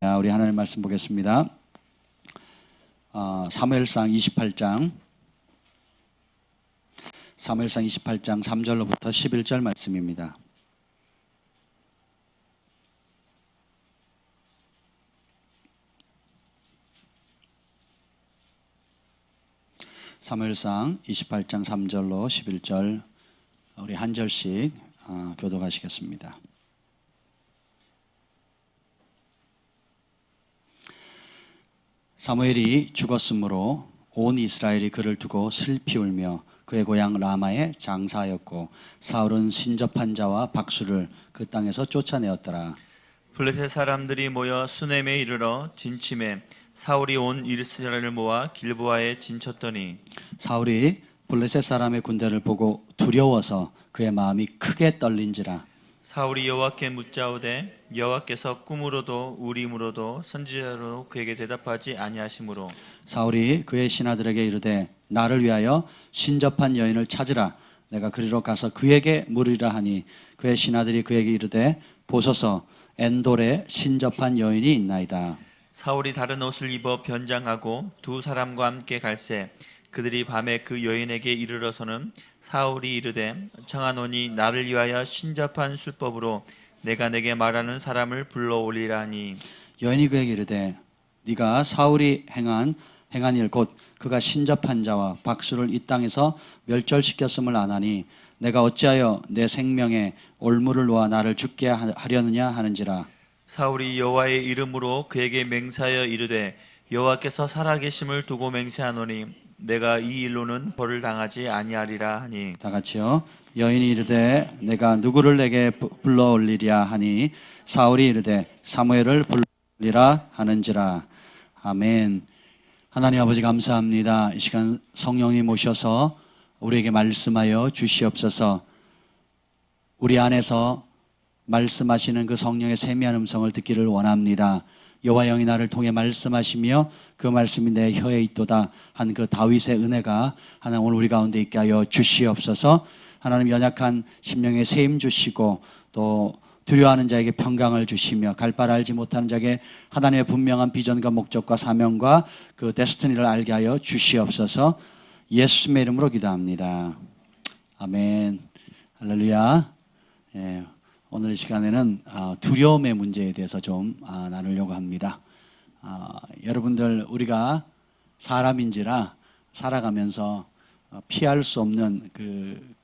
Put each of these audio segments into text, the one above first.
우리 하나님 말씀 보겠습니다. 사무엘상 28장 3절로부터 11절 말씀입니다. 사무엘상 28장 3절로 11절 우리 한 절씩 교독하시겠습니다. 사무엘이 죽었으므로 온 이스라엘이 그를 두고 슬피 울며 그의 고향 라마에 장사하였고 사울은 신접한 자와 박수를 그 땅에서 쫓아내었더라. 블레셋 사람들이 모여 수넴에 이르러 진침해 사울이 온 이스라엘을 모아 길보아에 진쳤더니 사울이 블레셋 사람의 군대를 보고 두려워서 그의 마음이 크게 떨린지라. 사울이 여호와께 묻자오되 여호와께서 꿈으로도 우림으로도 선지자로 그에게 대답하지 아니하시므로 사울이 그의 신하들에게 이르되 나를 위하여 신접한 여인을 찾으라. 내가 그리로 가서 그에게 물으리라 하니 그의 신하들이 그에게 이르되 보소서 엔돌에 신접한 여인이 있나이다. 사울이 다른 옷을 입어 변장하고 두 사람과 함께 갈새 그들이 밤에 그 여인에게 이르러서는 사울이 이르되 청하노니 나를 위하여 신접한 술법으로 내가 내게 말하는 사람을 불러올리라 하니 여인이 그에게 이르되 네가 사울이 행한 일 곧 그가 신접한 자와 박수를 이 땅에서 멸절시켰음을 아나니 내가 어찌하여 내 생명에 올무를 놓아 나를 죽게 하려느냐 하는지라. 사울이 여호와의 이름으로 그에게 맹세하여 이르되 여호와께서 살아계심을 두고 맹세하노니 내가 이 일로는 벌을 당하지 아니하리라 하니 다 같이요. 여인이 이르되 내가 누구를 내게 불러올리랴 하니 사울이 이르되 사무엘을 불러올리라 하는지라. 아멘. 하나님 아버지 감사합니다. 이 시간 성령님 오셔서 우리에게 말씀하여 주시옵소서. 우리 안에서 말씀하시는 그 성령의 세미한 음성을 듣기를 원합니다. 여호와 영이 나를 통해 말씀하시며 그 말씀이 내 혀에 있도다 한 그 다윗의 은혜가 하나님 오늘 우리 가운데 있게 하여 주시옵소서. 하나님 연약한 심령에 세임 주시고 또 두려워하는 자에게 평강을 주시며 갈 바를 알지 못하는 자에게 하나님의 분명한 비전과 목적과 사명과 그 데스티니를 알게 하여 주시옵소서. 예수님의 이름으로 기도합니다. 아멘. 할렐루야. 예. 오늘 이 시간에는 두려움의 문제에 대해서 좀 나누려고 합니다. 여러분들 우리가 사람인지라 살아가면서 피할 수 없는 그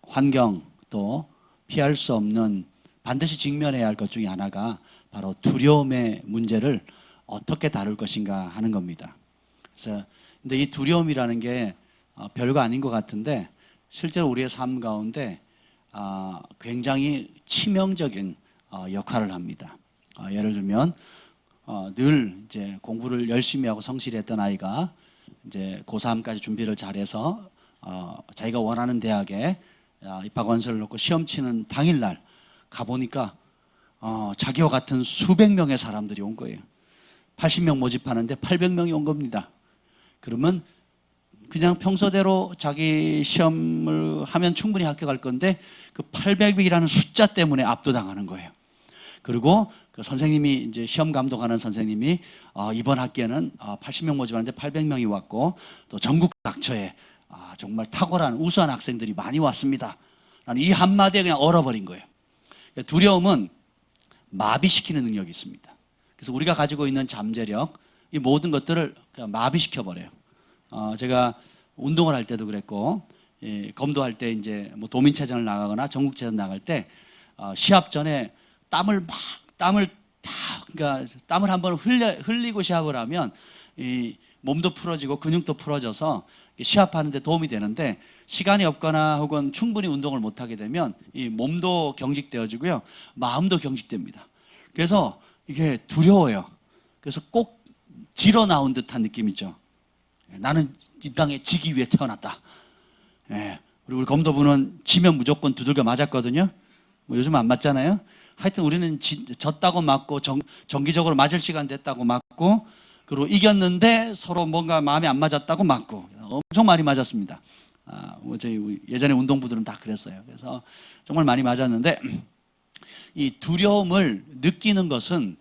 환경 또 피할 수 없는 반드시 직면해야 할 것 중에 하나가 바로 두려움의 문제를 어떻게 다룰 것인가 하는 겁니다. 그래서 근데 이 두려움이라는 게 별거 아닌 것 같은데 실제로 우리의 삶 가운데 굉장히 치명적인 역할을 합니다. 예를 들면 늘 이제 공부를 열심히 하고 성실히 했던 아이가 이제 고3까지 준비를 잘해서 자기가 원하는 대학에 입학 원서를 넣고 시험 치는 당일날 가보니까 자기와 같은 수백 명의 사람들이 온 거예요. 80명 모집하는데 800명이 온 겁니다. 그러면 그냥 평소대로 자기 시험을 하면 충분히 합격할 건데 그 800이라는 숫자 때문에 압도당하는 거예요. 그리고 그 선생님이 이제 시험 감독하는 선생님이 이번 학기에는 80명 모집하는데 800명이 왔고 또 전국 각처에 정말 탁월한 우수한 학생들이 많이 왔습니다. 나는 이 한마디에 그냥 얼어버린 거예요. 두려움은 마비시키는 능력이 있습니다. 그래서 우리가 가지고 있는 잠재력 이 모든 것들을 그냥 마비시켜버려요. 제가 운동을 할 때도 그랬고 검도할 때 이제 뭐 도민체전을 나가거나 전국체전 나갈 때 시합 전에 땀을 한번 흘리고 시합을 하면 이 몸도 풀어지고 근육도 풀어져서 시합하는데 도움이 되는데 시간이 없거나 혹은 충분히 운동을 못 하게 되면 이 몸도 경직되어지고요 마음도 경직됩니다. 그래서 이게 두려워요. 그래서 꼭 지러 나온 듯한 느낌이죠. 나는 이 땅에 지기 위해 태어났다. 그리고 우리 검도부는 지면 무조건 두들겨 맞았거든요. 뭐 요즘 안 맞잖아요. 하여튼 우리는 졌다고 맞고 정기적으로 맞을 시간 됐다고 맞고 그리고 이겼는데 서로 뭔가 마음에 안 맞았다고 맞고 엄청 많이 맞았습니다. 저희 예전에 운동부들은 다 그랬어요. 그래서 정말 많이 맞았는데 이 두려움을 느끼는 것은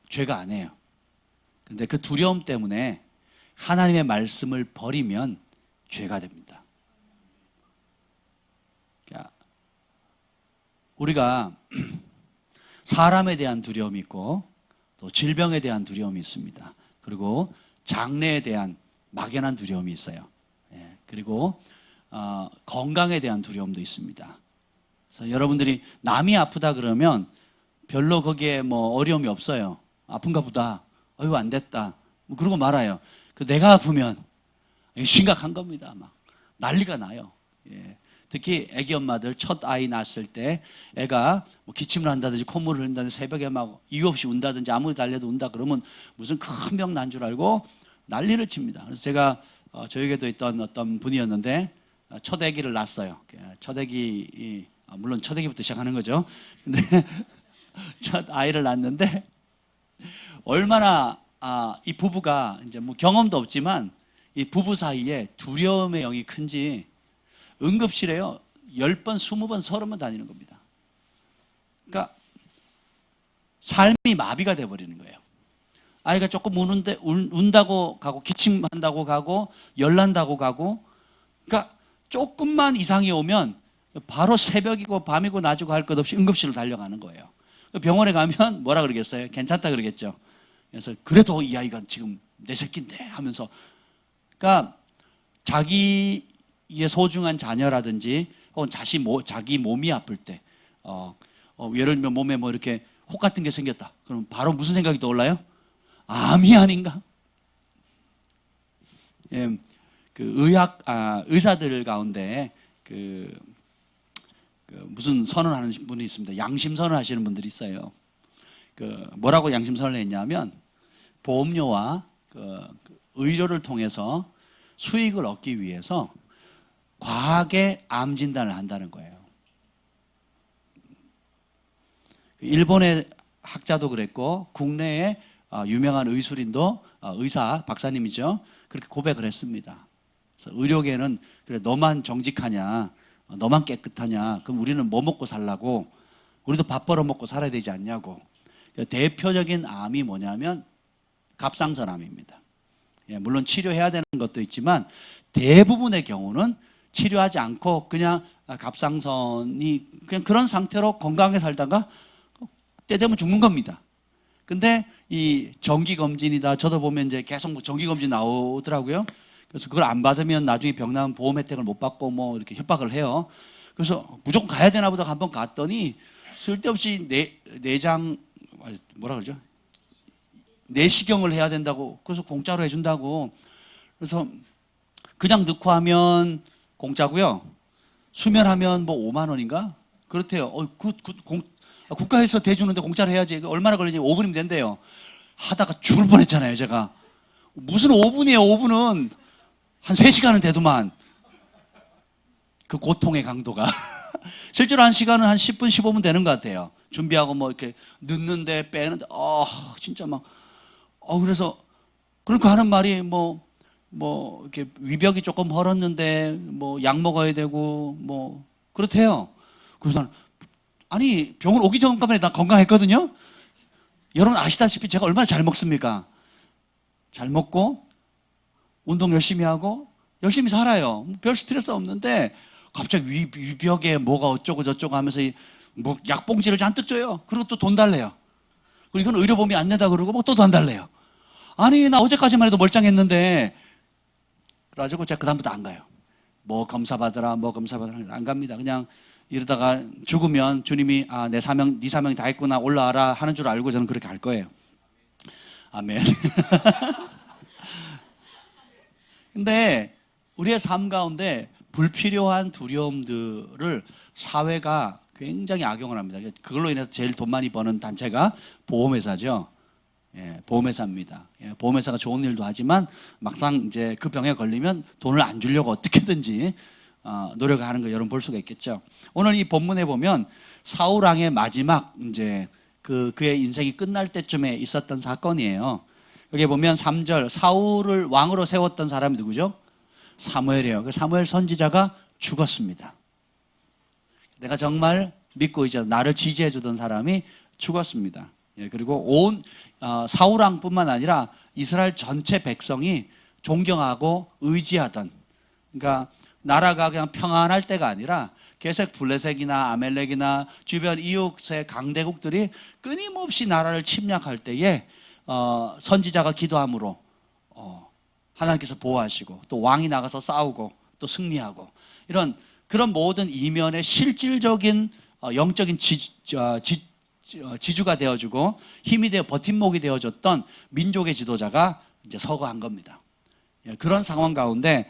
죄가 아니에요. 근데 그 두려움 때문에 하나님의 말씀을 버리면 죄가 됩니다. 그러니까 우리가 사람에 대한 두려움이 있고 또 질병에 대한 두려움이 있습니다. 그리고 장래에 대한 막연한 두려움이 있어요. 그리고 건강에 대한 두려움도 있습니다. 그래서 여러분들이 남이 아프다 그러면 별로 거기에 뭐 어려움이 없어요. 아픈가 보다. 아유 안 됐다. 뭐 그러고 말아요. 그 내가 아프면 심각한 겁니다. 막 난리가 나요. 특히 아기 엄마들 첫 아이 낳았을 때 애가 뭐 기침을 한다든지 콧물을 흘린다든지 새벽에 막 이유 없이 운다든지 아무리 달래도 운다 그러면 무슨 큰 병 난 줄 알고 난리를 칩니다. 그래서 제가 저에게도 있던 어떤 분이었는데 첫 아기를 낳았어요. 첫 아기 물론 첫 아기부터 시작하는 거죠. 근데 첫 아이를 낳았는데 얼마나 이 부부가 이제 뭐 경험도 없지만 이 부부 사이에 두려움의 영이 큰지 응급실에요 10번, 20번, 30번 다니는 겁니다. 그러니까 삶이 마비가 돼버리는 거예요. 아이가 조금 우는데 운다고 가고 기침한다고 가고 열난다고 가고 그러니까 조금만 이상이 오면 바로 새벽이고 밤이고 낮이고 할 것 없이 응급실로 달려가는 거예요. 병원에 가면 뭐라 그러겠어요? 괜찮다 그러겠죠. 그래서 그래도 이 아이가 지금 내 새끼인데 하면서 그러니까 자기의 소중한 자녀라든지 혹은 자기 몸이 아플 때 예를 들면 몸에 뭐 이렇게 혹 같은 게 생겼다. 그럼 바로 무슨 생각이 떠올라요? 암이 아닌가? 의사들 가운데 무슨 선언하는 분이 있습니다. 양심 선언하시는 분들이 있어요. 뭐라고 양심 선언을 했냐면 보험료와 의료를 통해서 수익을 얻기 위해서 과하게 암 진단을 한다는 거예요. 일본의 학자도 그랬고 국내의 유명한 의술인도 의사 박사님이죠. 그렇게 고백을 했습니다. 그래서 의료계는 그래 너만 정직하냐, 너만 깨끗하냐, 그럼 우리는 뭐 먹고 살라고? 우리도 밥 벌어 먹고 살아야 되지 않냐고. 대표적인 암이 뭐냐면 갑상선암입니다. 물론 치료해야 되는 것도 있지만 대부분의 경우는 치료하지 않고 그냥 갑상선이 그냥 그런 상태로 건강하게 살다가 때 되면 죽는 겁니다. 근데 이 정기검진이다. 저도 보면 이제 계속 정기검진 나오더라고요. 그래서 그걸 안 받으면 나중에 병 나면 보험 혜택을 못 받고 뭐 이렇게 협박을 해요. 그래서 무조건 가야 되나 보다 한번 갔더니 쓸데없이 내장 뭐라 그러죠? 내시경을 해야 된다고. 그래서 공짜로 해준다고. 그래서 그냥 넣고 하면 공짜고요. 수면하면 뭐 5만 원인가? 그렇대요. 국가에서 대주는데 공짜로 해야지. 얼마나 걸리지? 5분이면 된대요. 하다가 죽을 뻔했잖아요, 제가. 무슨 5분이에요, 5분은. 한 3시간은 되더만. 그 고통의 강도가. 실제로 한 시간은 한 10분, 15분 되는 것 같아요. 준비하고 뭐 이렇게 넣는데 빼는데, 진짜 막. 그래서, 그러니까 하는 말이 이렇게 위벽이 조금 헐었는데, 약 먹어야 되고, 그렇대요. 그래서 나는, 아니, 병원 오기 전까지는 나 건강했거든요? 여러분 아시다시피 제가 얼마나 잘 먹습니까? 잘 먹고, 운동 열심히 하고, 열심히 살아요. 별 스트레스 없는데, 갑자기 위벽에 뭐가 어쩌고 저쩌고 하면서 약봉지를 잔뜩 줘요. 그리고 또 돈 달래요. 그리고 이건 의료보험이 안 낸다 그러고 또 돈 달래요. 아니, 나 어제까지만 해도 멀쩡했는데, 그래가지고 제가 그다음부터 안 가요. 뭐 검사 받으라 안 갑니다. 그냥 이러다가 죽으면 주님이 네 사명 다 했구나 올라와라 하는 줄 알고 저는 그렇게 할 거예요. 아멘. 근데 우리의 삶 가운데 불필요한 두려움들을 사회가 굉장히 악용을 합니다. 그걸로 인해서 제일 돈 많이 버는 단체가 보험회사죠. 보험회사입니다. 보험회사가 좋은 일도 하지만 막상 이제 그 병에 걸리면 돈을 안 주려고 어떻게든지 노력을 하는 거 여러분 볼 수가 있겠죠. 오늘 이 본문에 보면 사울 왕의 마지막 이제 그의 인생이 끝날 때쯤에 있었던 사건이에요. 여기 보면 3절 사울을 왕으로 세웠던 사람이 누구죠? 사무엘이에요. 그 사무엘 선지자가 죽었습니다. 내가 정말 믿고 이제 나를 지지해 주던 사람이 죽었습니다. 예, 그리고 온 사울 왕뿐만 아니라 이스라엘 전체 백성이 존경하고 의지하던, 그러니까 나라가 그냥 평안할 때가 아니라 계속 블레셋이나 아멜렉이나 주변 이웃의 강대국들이 끊임없이 나라를 침략할 때에 선지자가 기도함으로 하나님께서 보호하시고, 또 왕이 나가서 싸우고 또 승리하고, 이런 그런 모든 이면의 실질적인 영적인 지주가 되어주고 힘이 되어 버팀목이 되어줬던 민족의 지도자가 이제 서거한 겁니다. 예, 그런 상황 가운데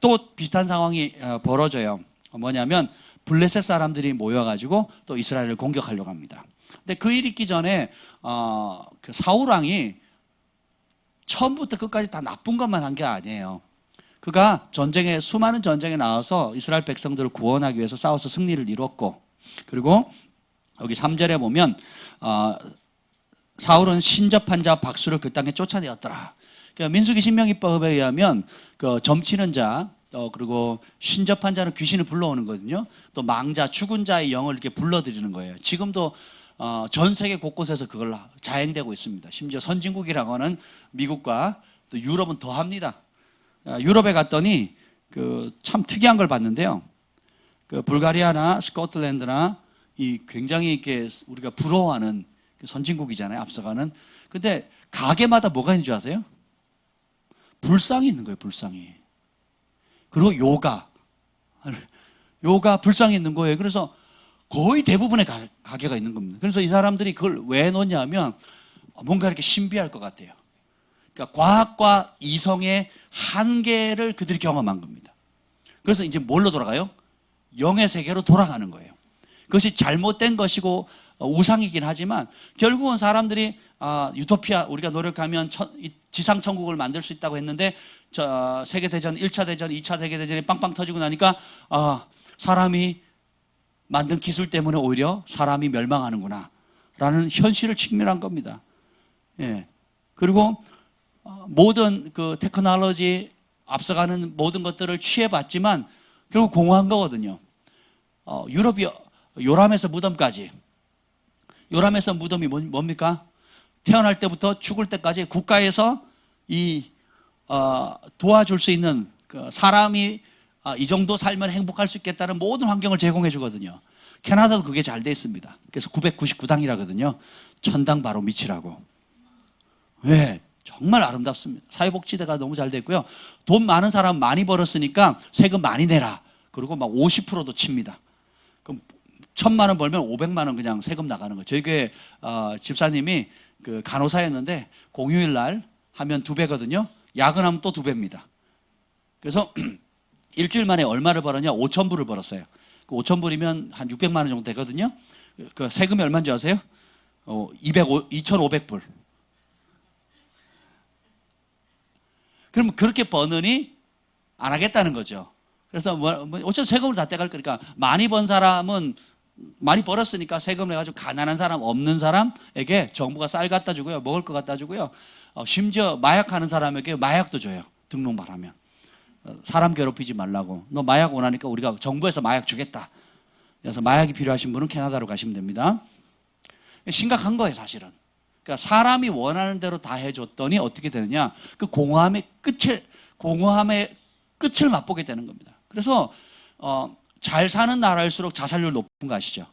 또 비슷한 상황이 벌어져요. 뭐냐면 블레셋 사람들이 모여가지고 또 이스라엘을 공격하려고 합니다. 근데 그 일 있기 전에 그 사울 왕이 처음부터 끝까지 다 나쁜 것만 한 게 아니에요. 그가 수많은 전쟁에 나와서 이스라엘 백성들을 구원하기 위해서 싸워서 승리를 이뤘고, 그리고 여기 3절에 보면 사울은 신접한 자 박수를 그 땅에 쫓아내었더라. 그러니까 민수기 신명기법에 의하면 그 점치는 자, 그리고 신접한 자는 귀신을 불러오는 거거든요. 또 망자, 죽은 자의 영을 이렇게 불러들이는 거예요. 지금도 전 세계 곳곳에서 그걸 자행되고 있습니다. 심지어 선진국이라고 하는 미국과 또 유럽은 더 합니다. 유럽에 갔더니 그 참 특이한 걸 봤는데요. 그 불가리아나 스코틀랜드나 이 굉장히 이렇게 우리가 부러워하는 선진국이잖아요. 앞서가는. 근데 가게마다 뭐가 있는 줄 아세요? 불상이 있는 거예요. 불상이. 그리고 요가 불상이 있는 거예요. 그래서 거의 대부분의 가게가 있는 겁니다. 그래서 이 사람들이 그걸 왜 놓냐면 뭔가 이렇게 신비할 것 같아요. 그러니까 과학과 이성의 한계를 그들이 경험한 겁니다. 그래서 이제 뭘로 돌아가요? 영의 세계로 돌아가는 거예요. 그것이 잘못된 것이고 우상이긴 하지만 결국은 사람들이 유토피아, 우리가 노력하면 지상 천국을 만들 수 있다고 했는데 세계대전, 1차 대전, 2차 세계대전이 빵빵 터지고 나니까 사람이 만든 기술 때문에 오히려 사람이 멸망하는구나 라는 현실을 직면한 겁니다. 예. 그리고 모든 그 테크놀로지 앞서가는 모든 것들을 취해봤지만 결국 공허한 거거든요. 유럽이 요람에서 무덤까지. 요람에서 무덤이 뭡니까? 태어날 때부터 죽을 때까지 국가에서 도와줄 수 있는 사람이 이 정도 살면 행복할 수 있겠다는 모든 환경을 제공해 주거든요. 캐나다도 그게 잘 돼 있습니다. 그래서 999당이라거든요. 천당 바로 밑이라고. 네, 정말 아름답습니다. 사회복지대가 너무 잘 돼 있고요. 돈 많은 사람 많이 벌었으니까 세금 많이 내라. 그리고 막 50%도 칩니다. 그럼 1,000만 원 벌면 500만 원 그냥 세금 나가는 거예요. 저희 교회 집사님이 그 간호사였는데 공휴일 날 하면 2배거든요. 야근하면 또 2배입니다. 그래서 일주일 만에 얼마를 벌었냐? 5,000불을 벌었어요. 그 5,000불이면 한 600만 원 정도 되거든요. 그 세금이 얼마인 줄 아세요? 2,500불. 그럼 그렇게 버느니 안 하겠다는 거죠. 그래서 어차피 세금을 다 떼갈 거니까 많이 번 사람은 많이 벌었으니까 세금을 해가지고 가난한 사람, 없는 사람에게 정부가 쌀 갖다 주고요, 먹을 거 갖다 주고요, 심지어 마약하는 사람에게 마약도 줘요. 등록만 하면. 사람 괴롭히지 말라고. 너 마약 원하니까 우리가 정부에서 마약 주겠다. 그래서 마약이 필요하신 분은 캐나다로 가시면 됩니다. 심각한 거예요, 사실은. 그러니까 사람이 원하는 대로 다 해줬더니 어떻게 되느냐? 그 공허함의 끝을 맛보게 되는 겁니다. 그래서 잘 사는 나라일수록 자살률 높은 거 아시죠?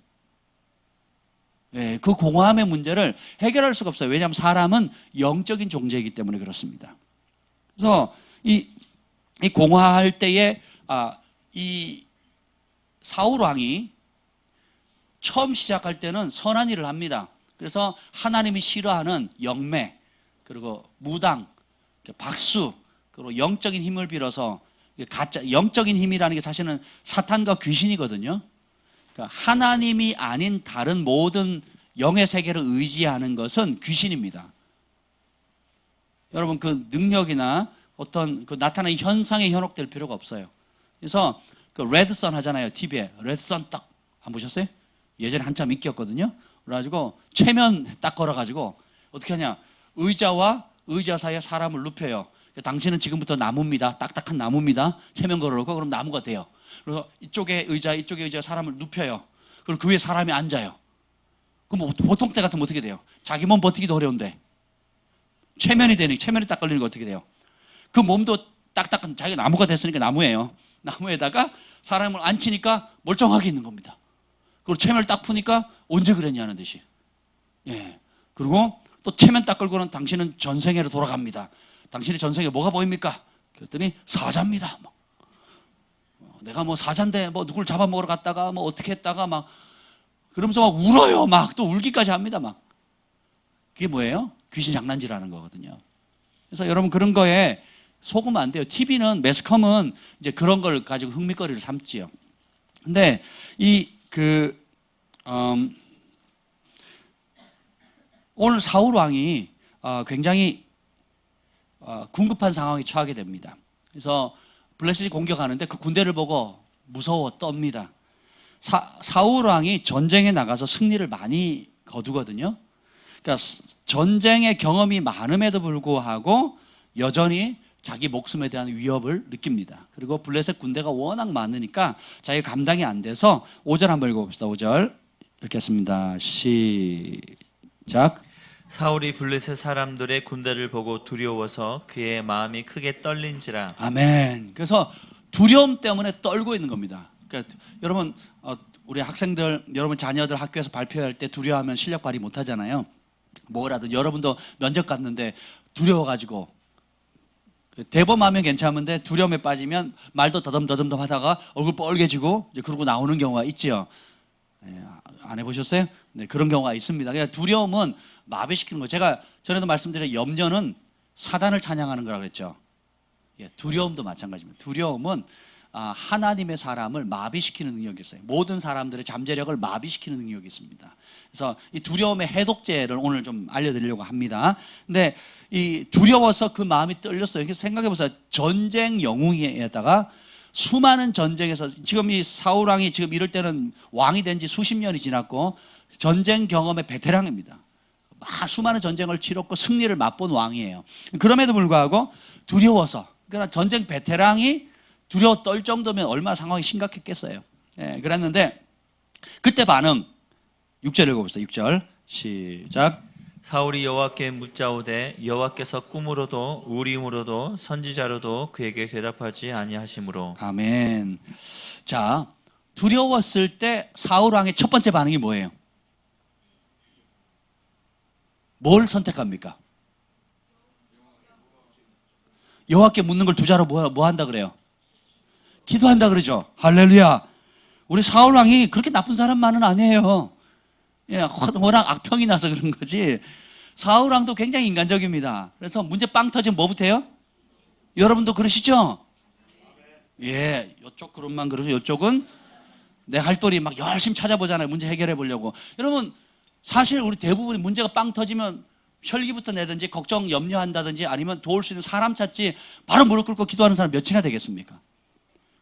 네, 그 공허함의 문제를 해결할 수가 없어요. 왜냐하면 사람은 영적인 존재이기 때문에 그렇습니다. 그래서 이 공허할 때에 이 사울 왕이 처음 시작할 때는 선한 일을 합니다. 그래서 하나님이 싫어하는 영매, 그리고 무당, 박수, 그리고 영적인 힘을 빌어서 가짜 영적인 힘이라는 게 사실은 사탄과 귀신이거든요. 그러니까 하나님이 아닌 다른 모든 영의 세계를 의지하는 것은 귀신입니다. 여러분 그 능력이나 어떤 그 나타나는 현상에 현혹될 필요가 없어요. 그래서 그 레드선 하잖아요. TV에 레드선 딱 안 보셨어요? 예전에 한참 인기였거든요. 그래가지고 최면 딱 걸어가지고 어떻게 하냐? 의자와 의자 사이에 사람을 눕혀요. 당신은 지금부터 나무입니다. 딱딱한 나무입니다. 체면 걸어놓고 그럼 나무가 돼요. 그래서 이쪽에 의자 사람을 눕혀요. 그리고 그 위에 사람이 앉아요. 그럼 뭐 보통 때 같으면 어떻게 돼요? 자기 몸 버티기도 어려운데 체면이 딱 걸리는 거 어떻게 돼요? 그 몸도 딱딱한 자기가 나무가 됐으니까 나무예요. 나무에다가 사람을 앉히니까 멀쩡하게 있는 겁니다. 그리고 체면을 딱 푸니까 언제 그랬냐는 듯이. 예. 그리고 또 체면 딱 걸고는 당신은 전생애로 돌아갑니다. 당신의 전생에 뭐가 보입니까? 그랬더니 사자입니다. 막. 내가 뭐 사자인데 뭐 누굴 잡아먹으러 갔다가 뭐 어떻게 했다가 막 그러면서 막 울어요. 막 또 울기까지 합니다. 막. 그게 뭐예요? 귀신 장난질하는 거거든요. 그래서 여러분 그런 거에 속으면 안 돼요. TV는 매스컴은 이제 그런 걸 가지고 흥미거리를 삼지요. 근데 오늘 사울 왕이 굉장히 궁급한 상황에 처하게 됩니다. 그래서 블레셋이 공격하는데 그 군대를 보고 무서워 떱니다. 사울 왕이 전쟁에 나가서 승리를 많이 거두거든요. 그러니까 전쟁의 경험이 많음에도 불구하고 여전히 자기 목숨에 대한 위협을 느낍니다. 그리고 블레셋 군대가 워낙 많으니까 자기가 감당이 안 돼서 5절 한번 읽어봅시다. 5절 읽겠습니다. 시작. 사울이 블레셋 사람들의 군대를 보고 두려워서 그의 마음이 크게 떨린지라. 아멘. 그래서 두려움 때문에 떨고 있는 겁니다. 그러니까 여러분 우리 학생들, 여러분 자녀들 학교에서 발표할 때 두려워하면 실력 발휘 못 하잖아요. 뭐라든 여러분도 면접 갔는데 두려워가지고 대범하면 괜찮은데 두려움에 빠지면 말도 더듬더듬 하다가 얼굴 빨개지고 이제 그러고 나오는 경우가 있죠. 안 해보셨어요? 네, 그런 경우가 있습니다. 그러니까 두려움은 마비시키는 거예요. 제가 전에도 말씀드린 염려는 사단을 찬양하는 거라고 그랬죠. 두려움도 마찬가지입니다. 두려움은 하나님의 사람을 마비시키는 능력이 있어요. 모든 사람들의 잠재력을 마비시키는 능력이 있습니다. 그래서 이 두려움의 해독제를 오늘 좀 알려드리려고 합니다. 근데 이 두려워서 그 마음이 떨렸어요. 그래서 생각해 보세요. 전쟁 영웅에다가 수많은 전쟁에서 지금 이 사울 왕이 지금 이럴 때는 왕이 된 지 수십 년이 지났고 전쟁 경험의 베테랑입니다. 수많은 전쟁을 치렀고 승리를 맛본 왕이에요. 그럼에도 불구하고 두려워서, 그러니까 전쟁 베테랑이 두려워 떨 정도면 얼마나 상황이 심각했겠어요. 그랬는데 그때 반응 6절 읽어봅시다. 6절 시작. 사울이 여호와께 묻자오되 여호와께서 꿈으로도 우림으로도 선지자로도 그에게 대답하지 아니하시므로. 아멘. 자, 두려웠을 때 사울 왕의 첫 번째 반응이 뭐예요? 뭘 선택합니까? 여호와께 묻는 걸 두자로 뭐 한다 그래요? 기도한다 그러죠. 할렐루야. 우리 사울 왕이 그렇게 나쁜 사람만은 아니에요. 워낙 악평이 나서 그런 거지. 사울 왕도 굉장히 인간적입니다. 그래서 문제 빵 터지면 뭐부터 해요? 여러분도 그러시죠? 예, 이쪽 그룹만 그러죠. 이쪽은 내 할도리 막 열심히 찾아보잖아요. 문제 해결해 보려고. 여러분 사실 우리 대부분이 문제가 빵 터지면 혈기부터 내든지 걱정 염려한다든지 아니면 도울 수 있는 사람 찾지 바로 무릎 꿇고 기도하는 사람 몇이나 되겠습니까?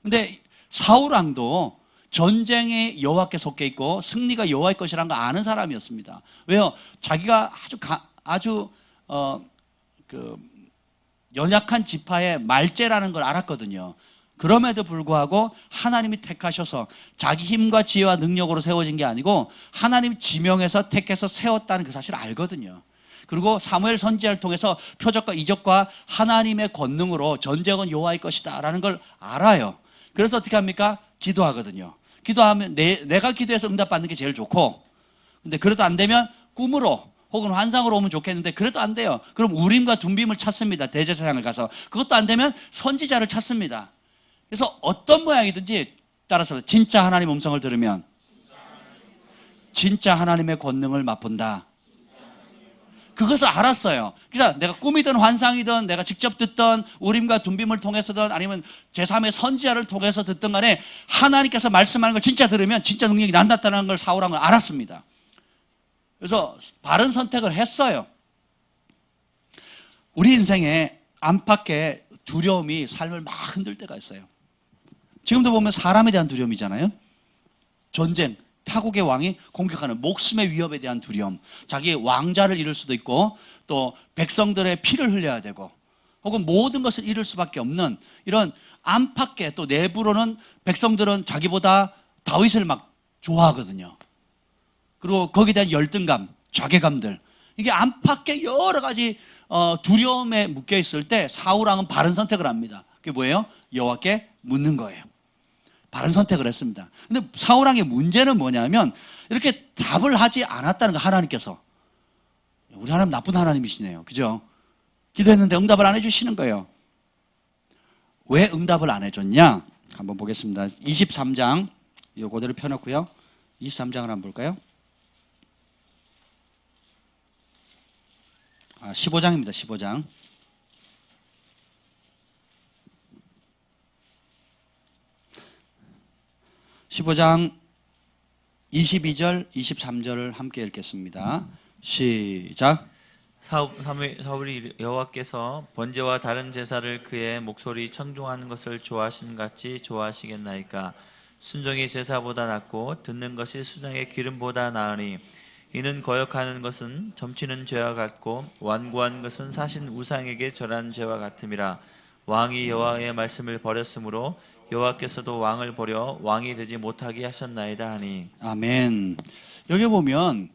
근데 사울 왕도 전쟁에 여호와께 속해 있고 승리가 여호와의 것이라는 걸 아는 사람이었습니다. 왜요? 자기가 아주 연약한 지파의 말제라는 걸 알았거든요. 그럼에도 불구하고 하나님이 택하셔서 자기 힘과 지혜와 능력으로 세워진 게 아니고 하나님 지명해서 택해서 세웠다는 그 사실을 알거든요. 그리고 사무엘 선지자를 통해서 표적과 이적과 하나님의 권능으로 전쟁은 여호와의 것이다 라는 걸 알아요. 그래서 어떻게 합니까? 기도하거든요. 기도하면 내가 기도해서 응답받는 게 제일 좋고, 근데 그래도 안 되면 꿈으로 혹은 환상으로 오면 좋겠는데 그래도 안 돼요. 그럼 우림과 둠빔을 찾습니다. 대제사장을 가서. 그것도 안 되면 선지자를 찾습니다. 그래서 어떤 모양이든지 따라서 진짜 하나님 음성을 들으면 진짜 하나님의 권능을 맛본다. 그것을 알았어요. 그래서 내가 꿈이든 환상이든 내가 직접 듣던 우림과 둠빔을 통해서든 아니면 제3의 선지자를 통해서 듣든 간에 하나님께서 말씀하는 걸 진짜 들으면 진짜 능력이 난다는 걸 사울 왕은 알았습니다. 그래서 바른 선택을 했어요. 우리 인생에 안팎의 두려움이 삶을 막 흔들 때가 있어요. 지금도 보면 사람에 대한 두려움이잖아요. 전쟁, 타국의 왕이 공격하는 목숨의 위협에 대한 두려움, 자기 왕자를 잃을 수도 있고 또 백성들의 피를 흘려야 되고 혹은 모든 것을 잃을 수밖에 없는 이런 안팎의, 또 내부로는 백성들은 자기보다 다윗을 막 좋아하거든요. 그리고 거기에 대한 열등감, 자괴감들, 이게 안팎의 여러 가지 두려움에 묶여 있을 때 사울왕은 바른 선택을 합니다. 그게 뭐예요? 여호와께 묻는 거예요. 바른 선택을 했습니다. 근데 사울왕의 문제는 뭐냐면 이렇게 답을 하지 않았다는 거, 하나님께서. 우리 하나님 나쁜 하나님이시네요. 그죠? 기도했는데 응답을 안 해주시는 거예요. 왜 응답을 안 해줬냐? 한번 보겠습니다. 23장, 이거 그대로 펴놓고요. 23장을 한번 볼까요? 15장입니다. 15장. 15장 22절, 23절을 함께 읽겠습니다. 시작. 사울이 여호와께서 번제와 다른 제사를 그의 목소리 청종하는 것을 좋아하심 같이 좋아하시겠나이까. 순종이 제사보다 낫고 듣는 것이 수정의 기름보다 나으니 이는 거역하는 것은 점치는 죄와 같고 완고한 것은 사신 우상에게 절한 죄와 같음이라. 왕이 여호와의 말씀을 버렸으므로 여호와께서도 왕을 버려 왕이 되지 못하게 하셨나이다 하니. 아멘. 여기 보면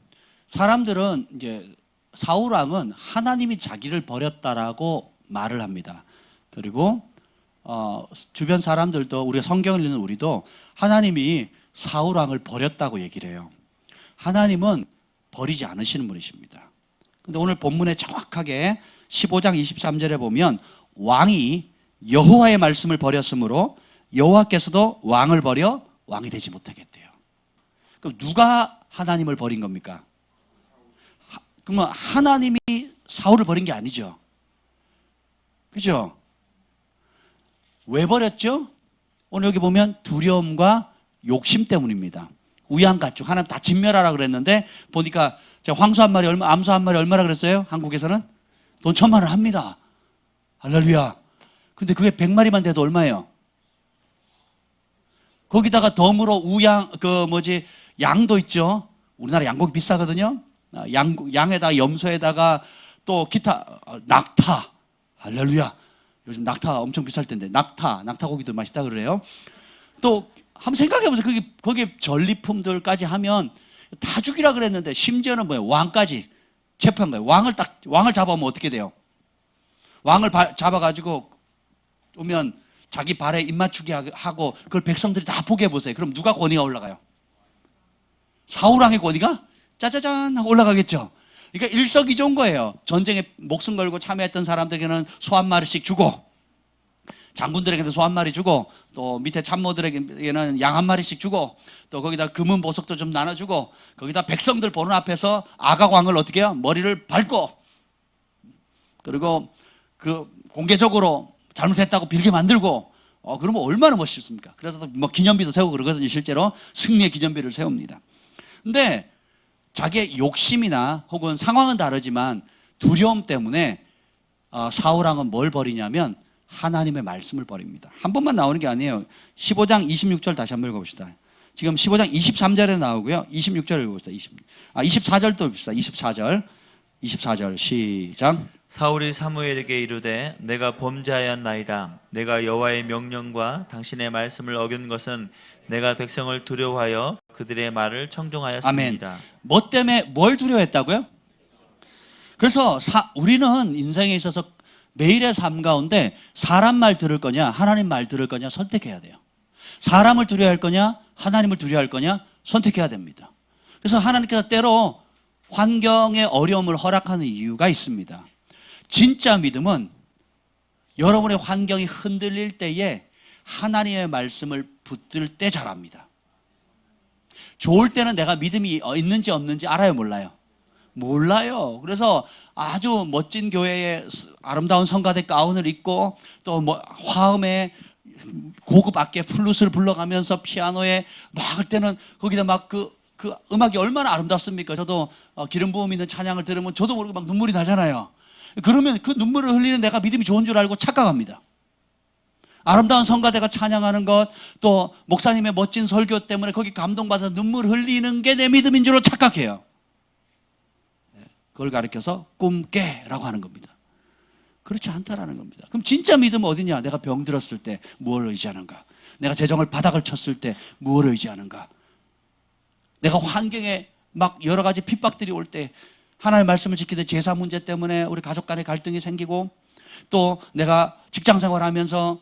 사람들은 이제 사울왕은 하나님이 자기를 버렸다라고 말을 합니다. 그리고 주변 사람들도, 우리가 성경을 읽는 우리도 하나님이 사울왕을 버렸다고 얘기를 해요. 하나님은 버리지 않으시는 분이십니다. 근데 오늘 본문에 정확하게 15장 23절에 보면 왕이 여호와의 말씀을 버렸으므로 여호와께서도 왕을 버려 왕이 되지 못하게 했대요. 그럼 누가 하나님을 버린 겁니까? 그러면 하나님이 사울을 버린 게 아니죠. 그죠? 왜 버렸죠? 오늘 여기 보면 두려움과 욕심 때문입니다. 우양가축, 하나님 다 진멸하라 그랬는데 보니까 제가 황소 한 마리 얼마, 암소 한 마리 얼마나 그랬어요? 한국에서는 돈 1,000만 원 합니다. 할렐루야. 근데 그게 100마리만 돼도 얼마예요? 거기다가 덤으로 양도 있죠. 우리나라 양고기 비싸거든요. 양에다가 염소에다가 또 기타, 낙타. 할렐루야. 요즘 낙타 엄청 비쌀 텐데 낙타 고기도 맛있다 그래요. 또 한번 생각해 보세요. 거기 전리품들까지 하면 다 죽이라 그랬는데 심지어는 뭐예요? 왕까지 체포한 거예요. 왕을 잡아오면 어떻게 돼요? 왕을 잡아가지고 오면 자기 발에 입맞추기 하고 그걸 백성들이 다 보게 해보세요. 그럼 누가 권위가 올라가요? 사울왕의 권위가 짜자잔 하고 올라가겠죠. 그러니까 일석이조인 거예요. 전쟁에 목숨 걸고 참여했던 사람들에게는 소 한 마리씩 주고, 장군들에게는 소 한 마리 주고, 또 밑에 참모들에게는 양 한 마리씩 주고, 또 거기다 금은 보석도 좀 나눠주고, 거기다 백성들 보는 앞에서 아각왕을 어떻게 해요? 머리를 밟고, 그리고 그 공개적으로 잘못했다고 빌게 만들고, 그러면 얼마나 멋있습니까? 그래서 뭐 기념비도 세우고 그러거든요. 실제로 승리의 기념비를 세웁니다. 근데 자기의 욕심이나 혹은 상황은 다르지만 두려움 때문에 사울왕은 뭘 버리냐면 하나님의 말씀을 버립니다. 한 번만 나오는 게 아니에요. 15장 26절 다시 한번 읽어봅시다. 지금 15장 23절에 나오고요. 26절 읽어봅시다. 24절도 읽읍시다. 24절 시작. 사울이 사무엘에게 이르되 내가 범죄하였나이다. 내가 여호와의 명령과 당신의 말씀을 어긴 것은 내가 백성을 두려워하여 그들의 말을 청종하였습니다. 아멘. 뭐 때문에 뭘 두려워했다고요? 그래서 우리는 인생에 있어서 매일의 삶 가운데 사람 말 들을 거냐 하나님 말 들을 거냐 선택해야 돼요. 사람을 두려워할 거냐 하나님을 두려워할 거냐 선택해야 됩니다. 그래서 하나님께서 때로 환경의 어려움을 허락하는 이유가 있습니다. 진짜 믿음은 여러분의 환경이 흔들릴 때에 하나님의 말씀을 붙들 때 자랍니다. 좋을 때는 내가 믿음이 있는지 없는지 알아요, 몰라요? 몰라요. 그래서 아주 멋진 교회에 아름다운 성가대 가운을 입고 또 화음에 고급 악기 플룻을 불러가면서 피아노에 막 할 때는 거기다 막 그 음악이 얼마나 아름답습니까? 저도 기름 부음 있는 찬양을 들으면 저도 모르게 막 눈물이 나잖아요. 그러면 그 눈물을 흘리는 내가 믿음이 좋은 줄 알고 착각합니다. 아름다운 성가대가 찬양하는 것, 또 목사님의 멋진 설교 때문에 거기 감동받아서 눈물 흘리는 게 내 믿음인 줄로 착각해요. 그걸 가리켜서 꿈깨라고 하는 겁니다. 그렇지 않다라는 겁니다. 그럼 진짜 믿음은 어디냐? 내가 병들었을 때 무엇을 의지하는가? 내가 재정을 바닥을 쳤을 때 무엇을 의지하는가? 내가 환경에 막 여러 가지 핍박들이 올 때, 하나님의 말씀을 지키되 제사 문제 때문에 우리 가족 간의 갈등이 생기고, 또 내가 직장 생활하면서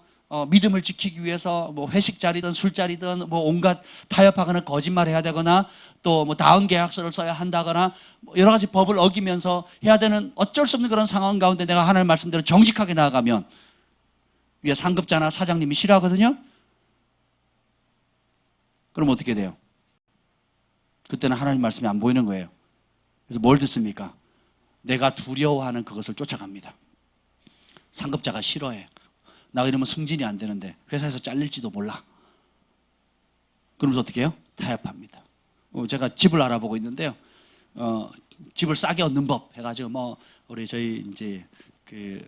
믿음을 지키기 위해서 뭐 회식 자리든 술자리든 뭐 온갖 타협하거나 거짓말해야 되거나, 또 뭐 다운 계약서를 써야 한다거나, 여러 가지 법을 어기면서 해야 되는 어쩔 수 없는 그런 상황 가운데 내가 하나님의 말씀대로 정직하게 나아가면 위에 상급자나 사장님이 싫어하거든요. 그럼 어떻게 돼요? 그때는 하나님 말씀이 안 보이는 거예요. 그래서 뭘 듣습니까? 내가 두려워하는 그것을 쫓아갑니다. 상급자가 싫어해. 나 이러면 승진이 안 되는데 회사에서 잘릴지도 몰라. 그러면서 어떻게 해요? 타협합니다. 제가 집을 알아보고 있는데요. 집을 싸게 얻는 법 해가지고 뭐 우리 저희 이제 그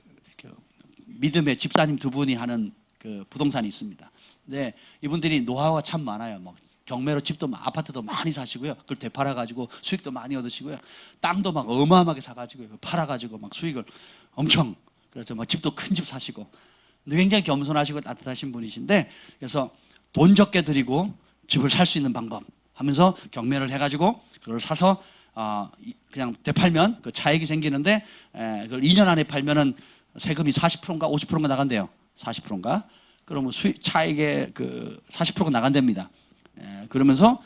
믿음의 집사님 두 분이 하는 그 부동산이 있습니다. 근데 이분들이 노하우가 참 많아요. 뭐 경매로 집도 아파트도 많이 사시고요. 그걸 되팔아 가지고 수익도 많이 얻으시고요. 땅도 막 어마어마하게 사가지고 팔아 가지고 막 수익을 엄청, 그래서 막 집도 큰 집 사시고, 근데 굉장히 겸손하시고 따뜻하신 분이신데, 그래서 돈 적게 들이고 집을 살 수 있는 방법 하면서 경매를 해가지고 그걸 사서 그냥 되팔면 그 차익이 생기는데, 그걸 2년 안에 팔면은 세금이 40%인가 50%인가 나간대요. 40%인가? 그러면 차익의 그 40%가 나간답니다. 그러면서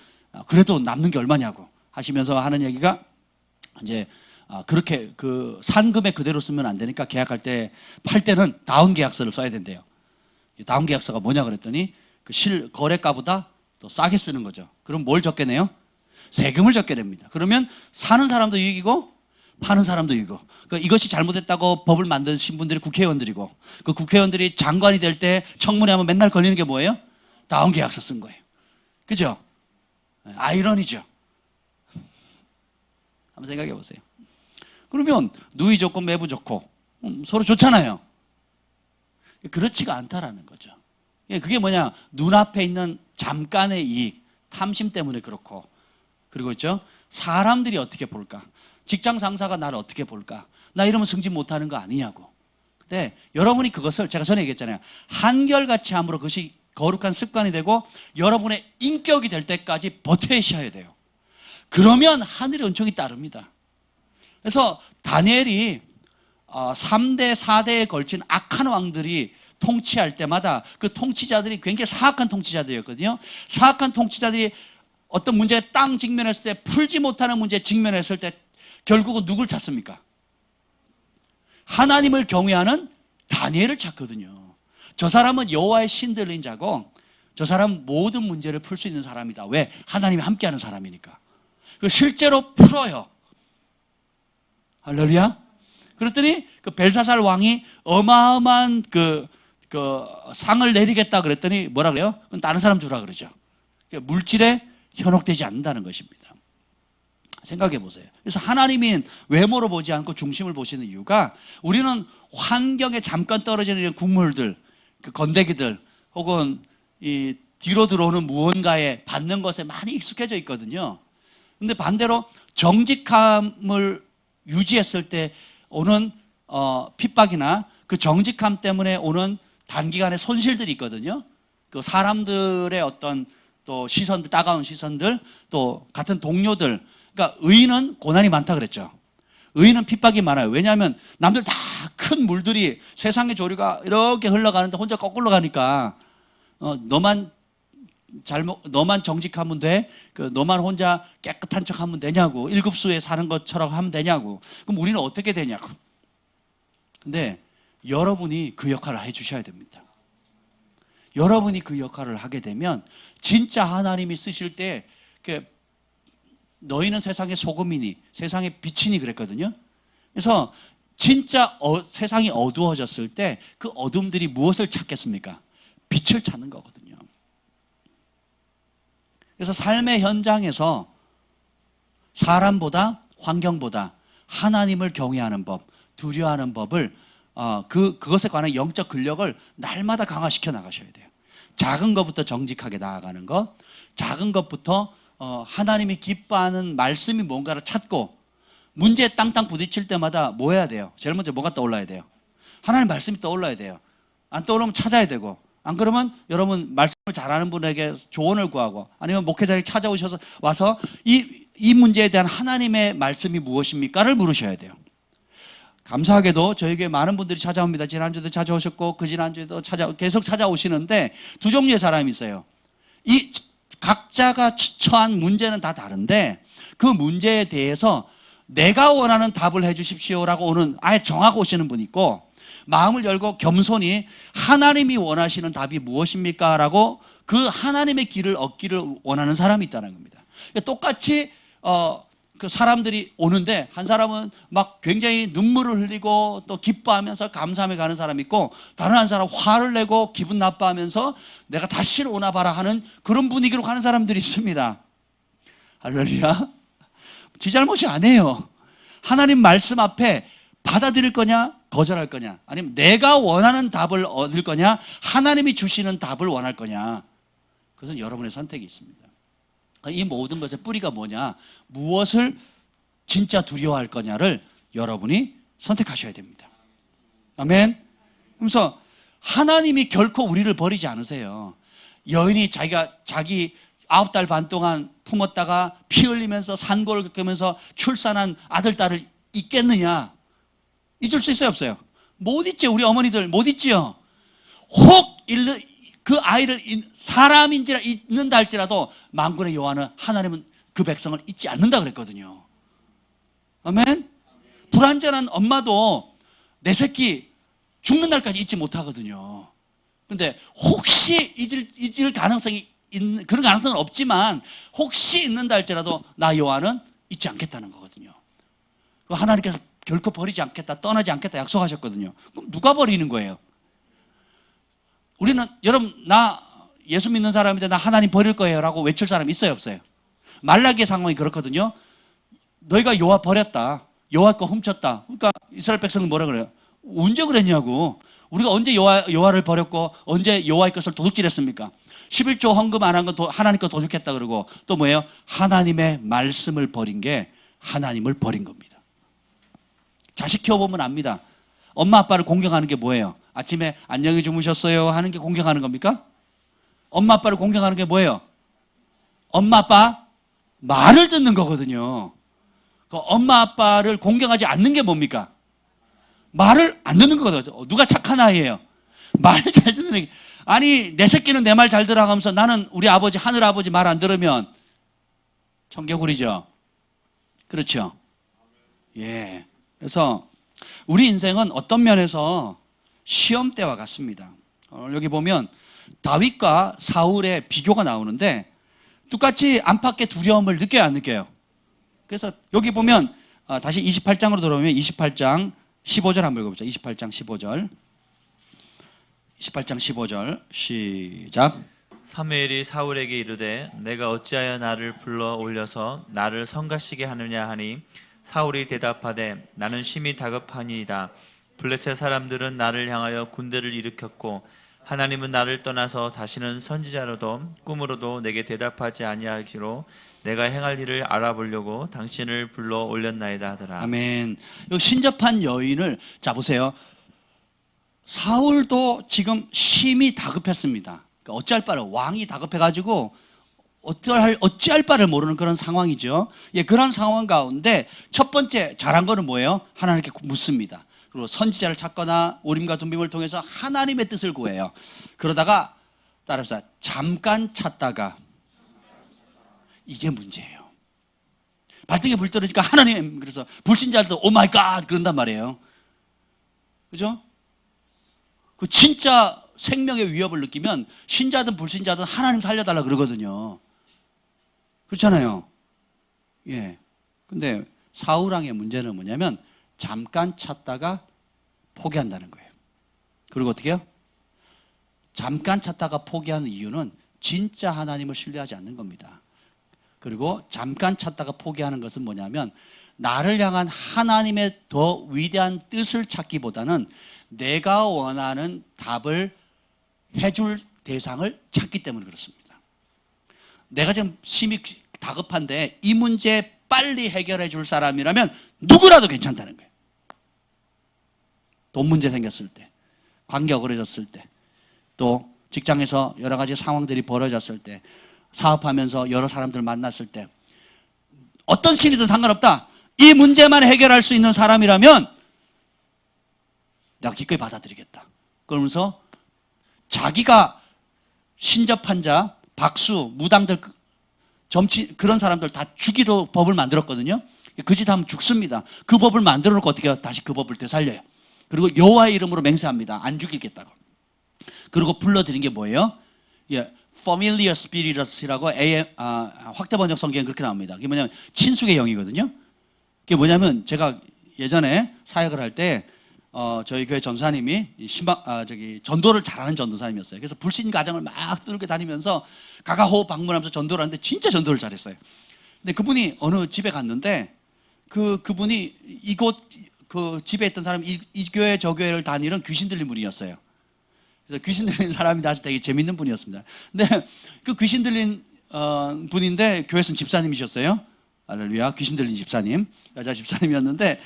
그래도 남는 게 얼마냐고 하시면서 하는 얘기가, 이제 그렇게 그 산금에 그대로 쓰면 안 되니까 계약할 때, 팔 때는 다운 계약서를 써야 된대요. 다운 계약서가 뭐냐 그랬더니 그 거래가보다 더 싸게 쓰는 거죠. 그럼 뭘 적게 내요? 세금을 적게 냅니다. 그러면 사는 사람도 이익이고 파는 사람도 이익이고, 이것이 잘못했다고 법을 만드신 분들이 국회의원들이고, 그 국회의원들이 장관이 될 때 청문회 하면 맨날 걸리는 게 뭐예요? 다운 계약서 쓴 거예요. 그죠? 아이러니죠. 한번 생각해 보세요. 그러면 누이 좋고 매부 좋고 서로 좋잖아요. 그렇지가 않다라는 거죠. 그게 뭐냐? 눈앞에 있는 잠깐의 이익, 탐심 때문에 그렇고, 그리고 있죠? 사람들이 어떻게 볼까? 직장 상사가 나를 어떻게 볼까? 나 이러면 승진 못하는 거 아니냐고. 근데 여러분이 그것을, 제가 전에 얘기했잖아요. 한결같이 함으로 그것이 거룩한 습관이 되고 여러분의 인격이 될 때까지 버텨셔야 돼요. 그러면 하늘의 은총이 따릅니다. 그래서 다니엘이 3대, 4대에 걸친 악한 왕들이 통치할 때마다 그 통치자들이 굉장히 사악한 통치자들이었거든요. 사악한 통치자들이 어떤 문제에 땅 직면했을 때, 풀지 못하는 문제에 직면했을 때 결국은 누굴 찾습니까? 하나님을 경외하는 다니엘을 찾거든요. 저 사람은 여호와의 신 들린 자고, 저 사람은 모든 문제를 풀 수 있는 사람이다. 왜? 하나님이 함께하는 사람이니까. 실제로 풀어요. 할렐루야. 그랬더니 그 벨사살 왕이 어마어마한 그 상을 내리겠다 그랬더니 뭐라 그래요? 그건 다른 사람 주라 그러죠. 물질에 현혹되지 않는다는 것입니다. 생각해 보세요. 그래서 하나님인 외모로 보지 않고 중심을 보시는 이유가, 우리는 환경에 잠깐 떨어지는 이런 국물들, 그 건더기들, 혹은 이 뒤로 들어오는 무언가에 받는 것에 많이 익숙해져 있거든요. 근데 반대로 정직함을 유지했을 때 오는 핍박이나 그 정직함 때문에 오는 단기간의 손실들이 있거든요. 그 사람들의 어떤 또 시선들, 따가운 시선들, 또 같은 동료들. 그러니까 의인은 고난이 많다 그랬죠. 의인은 핍박이 많아요. 왜냐하면 남들 다 큰 물들이, 세상의 조류가 이렇게 흘러가는데 혼자 거꾸로 가니까 너만 정직하면 돼? 너만 혼자 깨끗한 척 하면 되냐고. 일급수에 사는 것처럼 하면 되냐고. 그럼 우리는 어떻게 되냐고. 근데 여러분이 그 역할을 해주셔야 됩니다. 여러분이 그 역할을 하게 되면 진짜 하나님이 쓰실 때, 너희는 세상의 소금이니 세상의 빛이니 그랬거든요. 그래서 진짜 세상이 어두워졌을 때 그 어둠들이 무엇을 찾겠습니까? 빛을 찾는 거거든요. 그래서 삶의 현장에서 사람보다, 환경보다 하나님을 경외하는 법, 두려워하는 법을, 그것에 관한 영적 근력을 날마다 강화시켜 나가셔야 돼요. 작은 것부터 정직하게 나아가는 것, 작은 것부터 하나님이 기뻐하는 말씀이 뭔가를 찾고, 문제에 땅땅 부딪힐 때마다 뭐 해야 돼요? 제일 먼저 뭐가 떠올라야 돼요? 하나님 말씀이 떠올라야 돼요. 안 떠오르면 찾아야 되고, 안 그러면 여러분 말씀을 잘하는 분에게 조언을 구하고, 아니면 목회자에게 찾아오셔서 와서 이 이 문제에 대한 하나님의 말씀이 무엇입니까를 물으셔야 돼요. 감사하게도 저에게 많은 분들이 찾아옵니다. 지난주도 찾아오셨고 그 지난주에도 계속 찾아오시는데 두 종류의 사람이 있어요. 이 각자가 처한 문제는 다 다른데 그 문제에 대해서 내가 원하는 답을 해 주십시오라고 오는 아예 정하고 오시는 분이 있고, 마음을 열고 겸손히 하나님이 원하시는 답이 무엇입니까? 라고 그 하나님의 길을 얻기를 원하는 사람이 있다는 겁니다. 똑같이 그 사람들이 오는데 한 사람은 막 굉장히 눈물을 흘리고 또 기뻐하면서 감사하며 가는 사람이 있고, 다른 한 사람 화를 내고 기분 나빠하면서 내가 다시 오나 봐라 하는 그런 분위기로 가는 사람들이 있습니다. 할렐루야. 지 잘못이 아니에요. 하나님 말씀 앞에 받아들일 거냐 거절할 거냐, 아니면 내가 원하는 답을 얻을 거냐 하나님이 주시는 답을 원할 거냐, 그것은 여러분의 선택이 있습니다. 이 모든 것의 뿌리가 뭐냐, 무엇을 진짜 두려워할 거냐를 여러분이 선택하셔야 됩니다. 아멘. 그래서 하나님이 결코 우리를 버리지 않으세요. 여인이 자기 9달 반 동안 품었다가 피 흘리면서 산고를 겪으면서 출산한 아들, 딸을 잊겠느냐? 잊을 수 있어요, 없어요? 못 잊지. 우리 어머니들 못 잊지요. 혹 그 아이를 사람인지라 잊는다 할지라도 만군의 여호와는, 하나님은 그 백성을 잊지 않는다 그랬거든요. 아멘. 불완전한 엄마도 내 새끼 죽는 날까지 잊지 못하거든요. 근데 혹시 잊을 가능성이 있는, 그런 가능성은 없지만 혹시 잊는다 할지라도 나 여호와는 잊지 않겠다는 거거든요. 하나님께서 결코 버리지 않겠다, 떠나지 않겠다 약속하셨거든요. 그럼 누가 버리는 거예요? 우리는, 여러분, 나 예수 믿는 사람인데 나 하나님 버릴 거예요 라고 외칠 사람이 있어요, 없어요? 말라기의 상황이 그렇거든요. 너희가 여호와 버렸다, 여호와 거 훔쳤다. 그러니까 이스라엘 백성은 뭐라 그래요? 언제 그랬냐고. 우리가 언제 여호와를 버렸고 언제 여호와의 것을 도둑질했습니까? 11조 헌금 안 한 건 하나님 거 도둑했다 그러고, 또 뭐예요? 하나님의 말씀을 버린 게 하나님을 버린 겁니다. 자식 키워보면 압니다. 엄마 아빠를 공경하는 게 뭐예요? 아침에 안녕히 주무셨어요 하는 게 공경하는 겁니까? 엄마 아빠를 공경하는 게 뭐예요? 엄마 아빠 말을 듣는 거거든요. 그 엄마 아빠를 공경하지 않는 게 뭡니까? 말을 안 듣는 거거든요. 누가 착한 아이예요? 말을 잘 듣는 애. 아니, 내 새끼는 내 말 잘 들어 하면서 나는 우리 아버지, 하늘 아버지 말 안 들으면 청개구리죠. 그렇죠? 예. 그래서 우리 인생은 어떤 면에서 시험대와 같습니다. 여기 보면 다윗과 사울의 비교가 나오는데 똑같이 안팎의 두려움을 느껴요, 안 느껴요? 그래서 여기 보면 다시 28장으로 돌아오면 28장 15절 한번 읽어보자. 28장 15절. 28장 15절 시작. 사무엘이 사울에게 이르되 내가 어찌하여 나를 불러 올려서 나를 성가시게 하느냐 하니, 사울이 대답하되 나는 심히 다급하니이다. 블레셋 사람들은 나를 향하여 군대를 일으켰고 하나님은 나를 떠나서 다시는 선지자로도 꿈으로도 내게 대답하지 아니하기로 내가 행할 일을 알아보려고 당신을 불러 올렸나이다 하더라. 아멘. 여기 신접한 여인을, 자 보세요. 사울도 지금 심히 다급했습니다. 그러니까 어찌할 바를, 왕이 다급해가지고 어찌할 바를 모르는 그런 상황이죠. 예, 그런 상황 가운데 첫 번째 잘한 거는 뭐예요? 하나님께 묻습니다. 그리고 선지자를 찾거나 우림과 둠빔을 통해서 하나님의 뜻을 구해요. 그러다가 따라합시다. 잠깐 찾다가, 이게 문제예요. 발등에 불 떨어지니까 하나님, 그래서 불신자들도 오 마이 갓 그런단 말이에요. 그죠? 그 진짜 생명의 위협을 느끼면 신자든 불신자든 하나님 살려달라 그러거든요. 그렇잖아요. 예. 근데 사울왕의 문제는 뭐냐면 잠깐 찾다가 포기한다는 거예요. 그리고 어떻게 해요? 잠깐 찾다가 포기하는 이유는 진짜 하나님을 신뢰하지 않는 겁니다. 그리고 잠깐 찾다가 포기하는 것은 뭐냐면 나를 향한 하나님의 더 위대한 뜻을 찾기보다는 내가 원하는 답을 해줄 대상을 찾기 때문에 그렇습니다. 내가 지금 심히 다급한데 이 문제 빨리 해결해 줄 사람이라면 누구라도 괜찮다는 거예요. 돈 문제 생겼을 때, 관계 어그러졌을 때, 또 직장에서 여러 가지 상황들이 벌어졌을 때, 사업하면서 여러 사람들 만났을 때, 어떤 신이든 상관없다. 이 문제만 해결할 수 있는 사람이라면 내가 기꺼이 받아들이겠다. 그러면서 자기가 신접한 자, 박수, 무당들, 점치 그런 사람들 다 죽이로 법을 만들었거든요. 그 짓 하면 죽습니다. 그 법을 만들어 놓고 어떻게 해요? 다시 그 법을 되살려요. 그리고 여호와의 이름으로 맹세합니다. 안 죽이겠다고. 그리고 불러들인 게 뭐예요? 예, familiar spiritus이라고 확대 번역 성경에 그렇게 나옵니다. 그게 뭐냐면 친숙의 영이거든요. 그게 뭐냐면 제가 예전에 사역을 할 때 저희 교회 전도사님이 전도를 잘하는 전도사님이었어요. 그래서 불신 가정을 막 뚫고 다니면서 가가호흡 방문하면서 전도를 하는데 진짜 전도를 잘했어요. 근데 그분이 어느 집에 갔는데 그분이 이곳 그 집에 있던 사람이 이 교회 저 교회를 다니는 귀신 들린 분이었어요. 그래서 귀신 들린 사람이 아주 되게 재밌는 분이었습니다. 근데 그 귀신 들린 분인데 교회에서는 집사님이셨어요. 할렐루야. 귀신 들린 집사님, 여자 집사님이었는데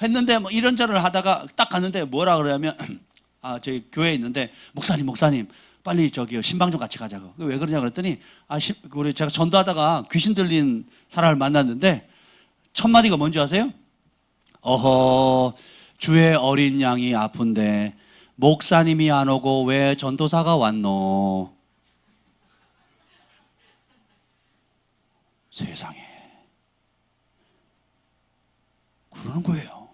했는데 뭐 이런저런 하다가 딱 갔는데 뭐라 그러냐면 저희 교회에 있는데 목사님 빨리 저기 신방 좀 같이 가자고. 왜 그러냐 그랬더니 우리 제가 전도하다가 귀신 들린 사람을 만났는데 첫 마디가 뭔지 아세요? 어허, 주의 어린 양이 아픈데 목사님이 안 오고 왜 전도사가 왔노? 세상에. 그러는 거예요.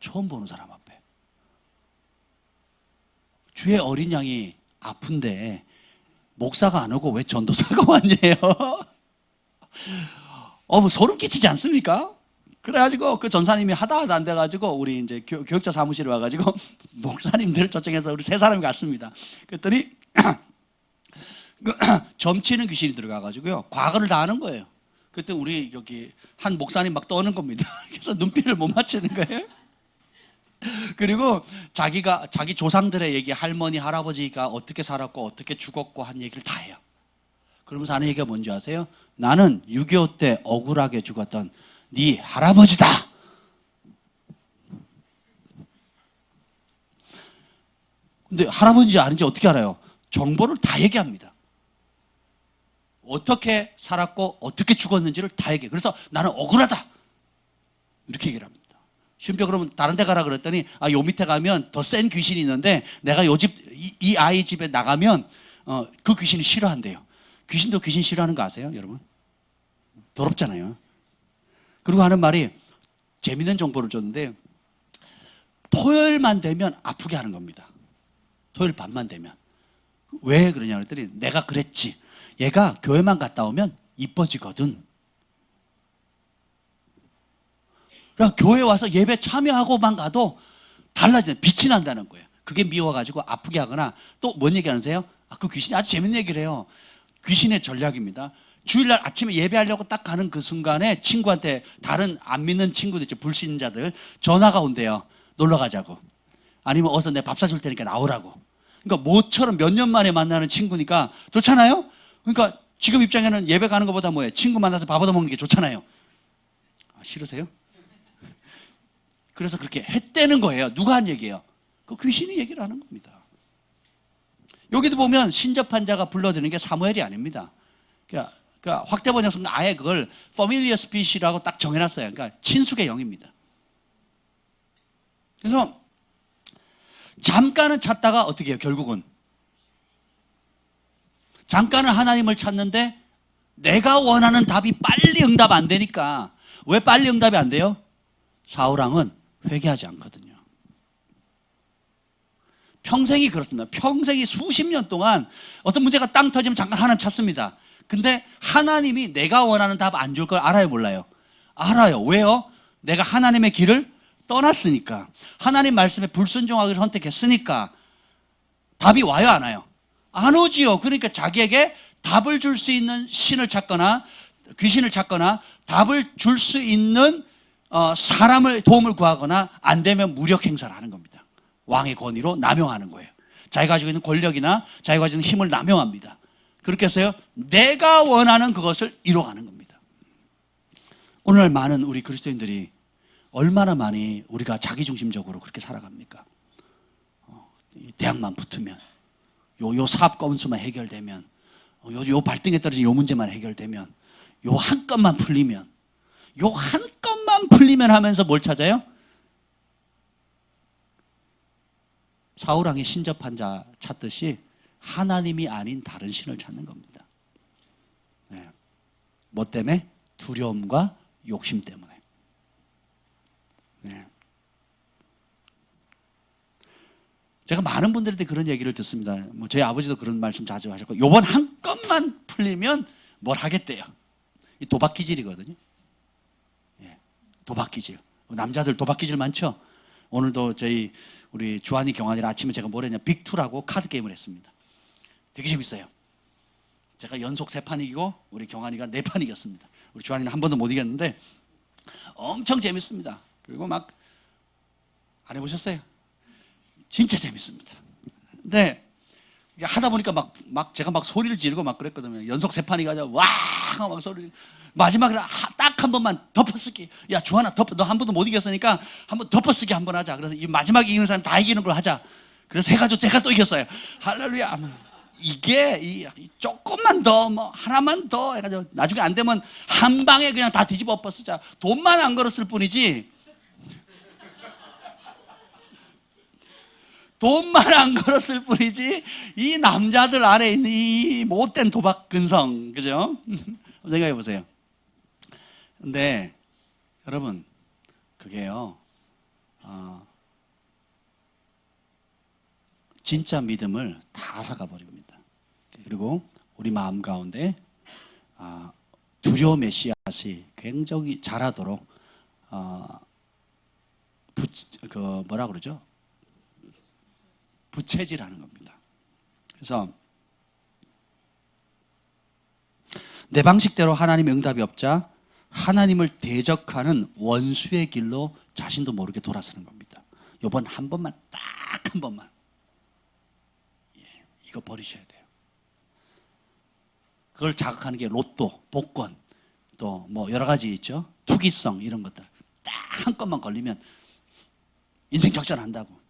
처음 보는 사람 앞에. 주의 어린 양이 아픈데 목사가 안 오고 왜 전도사가 왔냐요? 뭐 소름 끼치지 않습니까? 그래가지고 그 전사님이 하다 안 돼가지고 우리 이제 교육자 사무실에 와가지고 목사님들 초청해서 우리 세 사람이 갔습니다. 그랬더니 점치는 귀신이 들어가가지고요 과거를 다 아는 거예요. 그때 우리 여기 한 목사님 막 떠는 겁니다. 그래서 눈빛을 못 맞추는 거예요. 그리고 자기 조상들의 얘기, 할머니, 할아버지가 어떻게 살았고 어떻게 죽었고 한 얘기를 다 해요. 그러면서 하는 얘기가 뭔지 아세요? 나는 6.25 때 억울하게 죽었던 네 할아버지다. 근데 할아버지인지 아닌지 어떻게 알아요? 정보를 다 얘기합니다. 어떻게 살았고 어떻게 죽었는지를 다 얘기해요. 그래서 나는 억울하다 이렇게 얘기를 합니다. 심지어 그러면 다른 데 가라 그랬더니 요 밑에 가면 더 센 귀신이 있는데 내가 이 아이 집에 나가면 그 귀신이 싫어한대요. 귀신도 귀신 싫어하는 거 아세요, 여러분? 더럽잖아요. 그리고 하는 말이 재밌는 정보를 줬는데 토요일만 되면 아프게 하는 겁니다. 토요일 밤만 되면. 왜 그러냐 그랬더니 내가 그랬지. 얘가 교회만 갔다 오면 이뻐지거든. 그러니까 교회 와서 예배 참여하고만 가도 달라지는 빛이 난다는 거예요. 그게 미워가지고 아프게 하거나 또 뭔 얘기 하세요? 그 귀신이 아주 재밌는 얘기를 해요. 귀신의 전략입니다. 주일날 아침에 예배하려고 딱 가는 그 순간에 친구한테 다른 안 믿는 친구들 있죠. 불신자들 전화가 온대요. 놀러 가자고. 아니면 어서 내 밥 사줄 테니까 나오라고. 그러니까 모처럼 몇 년 만에 만나는 친구니까 좋잖아요. 그러니까 지금 입장에는 예배 가는 것보다 뭐예요? 친구 만나서 밥 얻어먹는 게 좋잖아요. 싫으세요? 그래서 그렇게 했다는 거예요. 누가 한 얘기예요? 그 귀신이 얘기를 하는 겁니다. 여기도 보면 신접한 자가 불러드는 게 사무엘이 아닙니다. 그러니까 확대 번역은 아예 그걸 familiar spirit이라고 딱 정해놨어요. 그러니까 친숙의 영입니다. 그래서 잠깐은 찾다가 어떻게 해요? 결국은 잠깐은 하나님을 찾는데 내가 원하는 답이 빨리 응답 안 되니까. 왜 빨리 응답이 안 돼요? 사울왕은 회개하지 않거든요. 평생이 그렇습니다. 평생이 수십 년 동안 어떤 문제가 땅 터지면 잠깐 하나님 찾습니다. 근데 하나님이 내가 원하는 답 안 줄 걸 알아요, 몰라요? 알아요. 왜요? 내가 하나님의 길을 떠났으니까. 하나님 말씀에 불순종하기를 선택했으니까. 답이 와요, 안 와요? 안 오지요. 그러니까 자기에게 답을 줄 수 있는 신을 찾거나 귀신을 찾거나 답을 줄 수 있는 사람을 도움을 구하거나 안 되면 무력 행사를 하는 겁니다. 왕의 권위로 남용하는 거예요. 자기가 가지고 있는 권력이나 자기가 가지고 있는 힘을 남용합니다. 그렇게 해서요, 내가 원하는 그것을 이뤄가는 겁니다. 오늘 많은 우리 그리스도인들이 얼마나 많이 우리가 자기중심적으로 그렇게 살아갑니까? 대학만 붙으면, 요 사업 건수만 해결되면, 요 발등에 떨어진 요 문제만 해결되면, 요 한 건만 풀리면, 요 한 건만 풀리면 하면서 뭘 찾아요? 사울왕이 신접한 자 찾듯이 하나님이 아닌 다른 신을 찾는 겁니다. 네. 뭐 때문에? 두려움과 욕심 때문에. 네. 제가 많은 분들한테 그런 얘기를 듣습니다. 뭐 저희 아버지도 그런 말씀 자주 하셨고, 요번 한 건만 풀리면 뭘 하겠대요. 이 도박 기질이거든요. 예, 도박 기질. 남자들 도박 기질 많죠? 오늘도 우리 주한이 경환이랑 아침에 제가 뭘 했냐, 빅2라고 카드 게임을 했습니다. 되게 재밌어요. 제가 연속 3판 이기고 우리 경환이가 4판 이겼습니다. 우리 주한이는 한 번도 못 이겼는데 엄청 재밌습니다. 그리고 막 안 해보셨어요? 진짜 재밌습니다. 근데 하다 보니까 제가 막 소리를 지르고 막 그랬거든요. 연속 3판이 가자 와 막 소리. 마지막에 딱 한 번만 덮어쓰기. 야 주한아 너 한 번도 못 이겼으니까 한번 덮어쓰기 한번 하자. 그래서 이 마지막에 이기는 사람 다 이기는 걸 하자. 그래서 해가지고 제가 또 이겼어요. 할렐루야. 이게 조금만 더 하나만 더 해가지고 나중에 안 되면 한 방에 그냥 다 뒤집어 엎어쓰자. 돈만 안 걸었을 뿐이지. 돈만 안 걸었을 뿐이지 이 남자들 안에 있는 이 못된 도박 근성, 그죠? 생각해 보세요. 근데 여러분 그게요 진짜 믿음을 다 앗아가 버립니다. 그리고 우리 마음 가운데 두려움의 씨앗이 굉장히 자라도록 뭐라 그러죠? 부채질하는 겁니다. 그래서 내 방식대로 하나님의 응답이 없자 하나님을 대적하는 원수의 길로 자신도 모르게 돌아서는 겁니다. 이번 한 번만, 딱 한 번만, 이거 버리셔야 돼요. 그걸 자극하는 게 로또, 복권, 또 뭐 여러 가지 있죠. 투기성 이런 것들 딱 한 건만 걸리면 인생 역전한다고.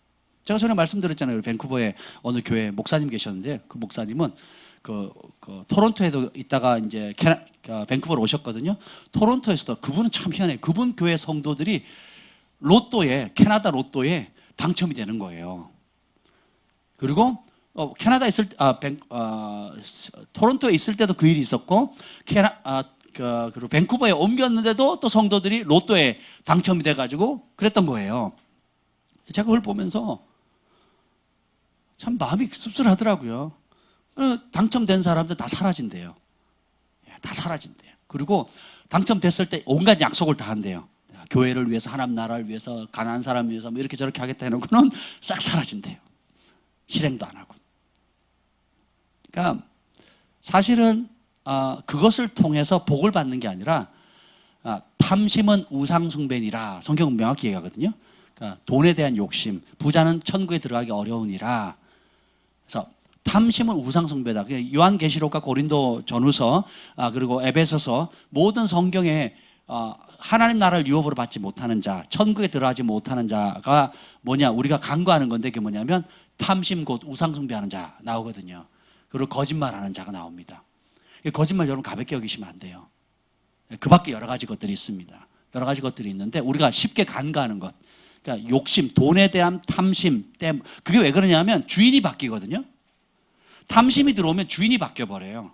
제가 전에 말씀드렸잖아요. 밴쿠버에 어느 교회 목사님 계셨는데 그 목사님은 그 토론토에도 있다가 이제 밴쿠버로 오셨거든요. 토론토에서도 그분은 참 희한해요. 그분 교회 성도들이 캐나다 로또에 당첨이 되는 거예요. 그리고 캐나다에 토론토에 있을 때도 그 일이 있었고 그리고 밴쿠버에 옮겼는데도 또 성도들이 로또에 당첨이 돼가지고 그랬던 거예요. 제가 그걸 보면서 참 마음이 씁쓸하더라고요. 당첨된 사람들 다 사라진대요. 다 사라진대요. 그리고 당첨됐을 때 온갖 약속을 다 한대요. 교회를 위해서, 하나님 나라를 위해서, 가난한 사람 위해서 뭐 이렇게 저렇게 하겠다 해놓고는 싹 사라진대요. 실행도 안 하고. 그러니까 사실은 그것을 통해서 복을 받는 게 아니라 탐심은 우상숭배니라 성경은 명확히 얘기하거든요. 그러니까 돈에 대한 욕심, 부자는 천국에 들어가기 어려우니라. 그래서 탐심은 우상숭배다. 요한계시록과 고린도 전후서 그리고 에베소서 모든 성경에 하나님 나라를 유업으로 받지 못하는 자, 천국에 들어가지 못하는 자가 뭐냐? 우리가 간구하는 건데 그게 뭐냐면 탐심 곧 우상숭배하는 자 나오거든요. 그리고 거짓말하는 자가 나옵니다. 거짓말 여러분 가볍게 여기시면 안 돼요. 그 밖에 여러 가지 것들이 있습니다. 여러 가지 것들이 있는데 우리가 쉽게 간과하는 것, 그러니까 욕심, 돈에 대한 탐심 때문에. 그게 왜 그러냐면 주인이 바뀌거든요. 탐심이 들어오면 주인이 바뀌어버려요.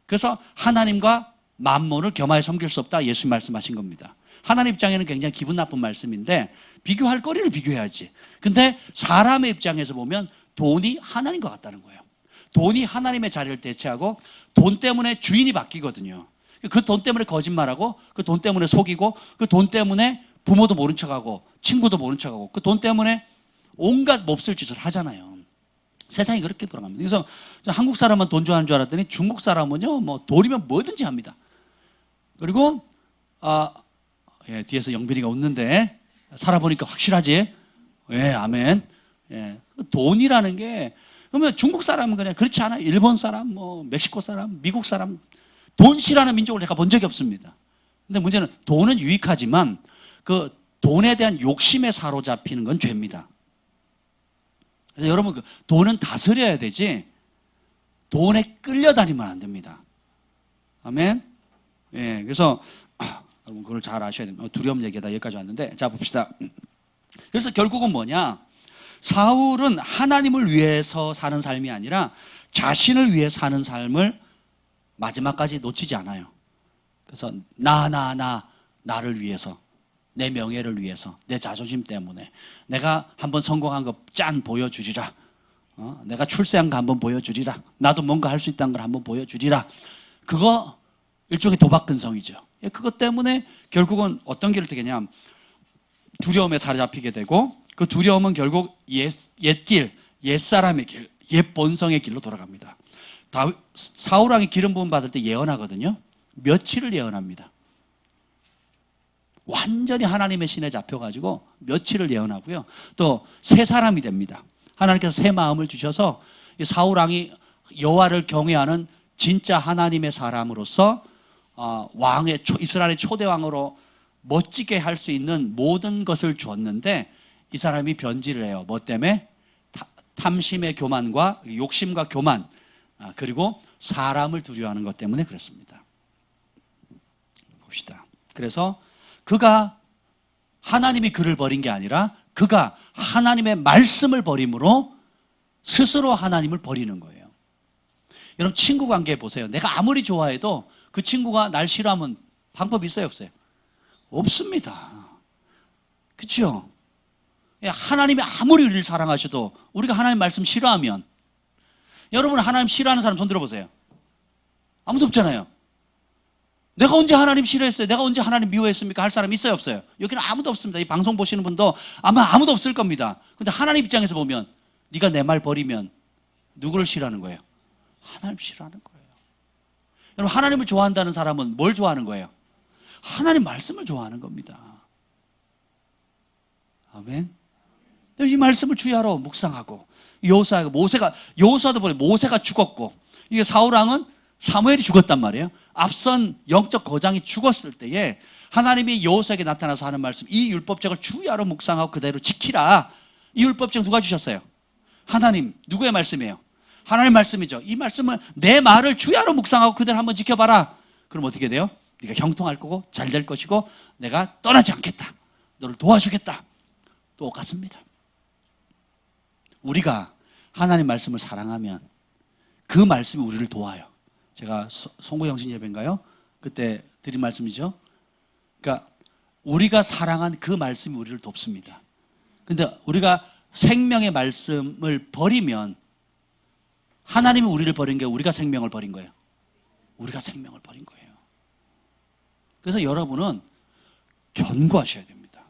그래서 하나님과 만몬을 겸하여 섬길 수 없다, 예수님 말씀하신 겁니다. 하나님 입장에는 굉장히 기분 나쁜 말씀인데 비교할 거리를 비교해야지. 근데 사람의 입장에서 보면 돈이 하나님 것 같다는 거예요. 돈이 하나님의 자리를 대체하고 돈 때문에 주인이 바뀌거든요. 그 돈 때문에 거짓말하고 그 돈 때문에 속이고 그 돈 때문에 부모도 모른 척하고 친구도 모른 척하고 그 돈 때문에 온갖 몹쓸 짓을 하잖아요. 세상이 그렇게 돌아갑니다. 그래서 한국 사람은 돈 좋아하는 줄 알았더니 중국 사람은요, 뭐 돈이면 뭐든지 합니다. 그리고 뒤에서 영빈이가 웃는데 살아보니까 확실하지. 아멘. 돈이라는 게 그러면 중국 사람은 그냥 그렇지 않아요. 일본 사람, 뭐 멕시코 사람, 미국 사람 돈 싫어하는 민족을 제가 본 적이 없습니다. 근데 문제는 돈은 유익하지만 그 돈에 대한 욕심에 사로잡히는 건 죄입니다. 그래서 여러분 돈은 다스려야 되지 돈에 끌려다니면 안 됩니다. 아멘. 그래서 여러분 그걸 잘 아셔야 됩니다. 두려움 얘기다 여기까지 왔는데, 자 봅시다. 그래서 결국은 뭐냐? 사울은 하나님을 위해서 사는 삶이 아니라 자신을 위해 사는 삶을 마지막까지 놓치지 않아요. 그래서 나를 위해서, 내 명예를 위해서, 내 자존심 때문에 내가 한번 성공한 거 짠 보여주리라. 내가 출세한 거 한번 보여주리라. 나도 뭔가 할 수 있다는 걸 한번 보여주리라. 그거 일종의 도박근성이죠. 그것 때문에 결국은 어떤 길을 택했냐? 두려움에 사로잡히게 되고, 그 두려움은 결국 옛길, 옛사람의 길, 옛 본성의 길로 돌아갑니다. 사울 왕이 기름 부음 받을 때 예언하거든요. 며칠을 예언합니다. 완전히 하나님의 신에 잡혀가지고 며칠을 예언하고요. 또 새 사람이 됩니다. 하나님께서 새 마음을 주셔서 사울 왕이 여호와를 경외하는 진짜 하나님의 사람으로서 왕의 이스라엘의 초대 왕으로 멋지게 할 수 있는 모든 것을 줬는데, 이 사람이 변질을 해요. 뭐 때문에? 탐심의 교만과 욕심과 교만, 그리고 사람을 두려워하는 것 때문에 그렇습니다. 봅시다. 그래서 그가 하나님이 그를 버린 게 아니라 그가 하나님의 말씀을 버림으로 스스로 하나님을 버리는 거예요. 여러분 친구 관계 보세요. 내가 아무리 좋아해도 그 친구가 날 싫어하면 방법이 있어요, 없어요? 없습니다. 그렇죠? 하나님이 아무리 우리를 사랑하셔도 우리가 하나님 말씀 싫어하면, 여러분 하나님 싫어하는 사람 손 들어보세요. 아무도 없잖아요. 내가 언제 하나님 싫어했어요? 내가 언제 하나님 미워했습니까? 할 사람 있어요, 없어요? 여기는 아무도 없습니다. 이 방송 보시는 분도 아마 아무도 없을 겁니다. 근데 하나님 입장에서 보면 네가 내 말 버리면 누구를 싫어하는 거예요? 하나님 싫어하는 거예요. 여러분 하나님을 좋아한다는 사람은 뭘 좋아하는 거예요? 하나님 말씀을 좋아하는 겁니다. 아멘. 이 말씀을 주야로 묵상하고, 여호수아도 보니 모세가 죽었고, 이게 사울 왕은 사무엘이 죽었단 말이에요. 앞선 영적 거장이 죽었을 때에 하나님이 여호수아에게 나타나서 하는 말씀, 이 율법책을 주야로 묵상하고 그대로 지키라. 이 율법책 누가 주셨어요? 하나님. 누구의 말씀이에요? 하나님의 말씀이죠. 이 말씀을, 내 말을 주야로 묵상하고 그대로 한번 지켜봐라. 그럼 어떻게 돼요? 네가 형통할 거고 잘 될 것이고 내가 떠나지 않겠다. 너를 도와주겠다. 똑같습니다. 우리가 하나님 말씀을 사랑하면 그 말씀이 우리를 도와요. 제가 송구영신 예배인가요? 그때 드린 말씀이죠. 그러니까 우리가 사랑한 그 말씀이 우리를 돕습니다. 근데 우리가 생명의 말씀을 버리면, 하나님이 우리를 버린 게 우리가 생명을 버린 거예요. 우리가 생명을 버린 거예요. 그래서 여러분은 견고하셔야 됩니다.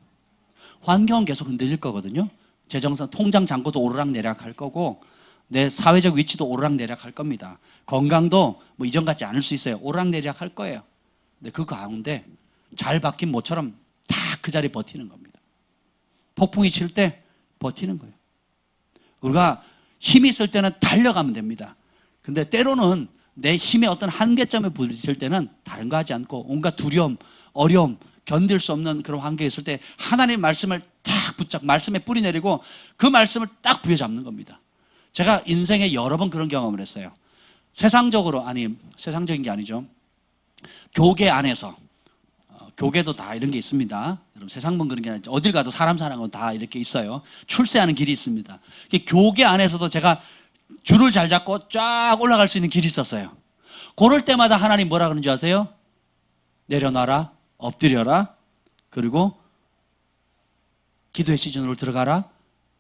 환경은 계속 흔들릴 거거든요. 재정상, 통장 잔고도 오르락내리락 할 거고, 내 사회적 위치도 오르락내리락 할 겁니다. 건강도 뭐 이전 같지 않을 수 있어요. 오르락내리락 할 거예요. 근데 그 가운데 잘 박힌 모처럼 딱 그 자리에 버티는 겁니다. 폭풍이 칠 때 버티는 거예요. 우리가 힘이 있을 때는 달려가면 됩니다. 근데 때로는 내 힘의 어떤 한계점에 부딪힐 때는 다른 거 하지 않고 온갖 두려움, 어려움, 견딜 수 없는 그런 환경에 있을 때 하나님의 말씀을 딱 말씀에 뿌리 내리고 그 말씀을 딱 부여잡는 겁니다. 제가 인생에 여러 번 그런 경험을 했어요. 세상적인 게 아니죠. 교계 안에서, 교계도 다 이런 게 있습니다. 여러분 세상만 그런 게 아니죠. 어딜 가도 사람 사는 건 다 이렇게 있어요. 출세하는 길이 있습니다. 교계 안에서도 제가 줄을 잘 잡고 쫙 올라갈 수 있는 길이 있었어요. 그럴 때마다 하나님 뭐라 그러는 줄 아세요? 내려놔라, 엎드려라, 그리고 기도의 시즌으로 들어가라,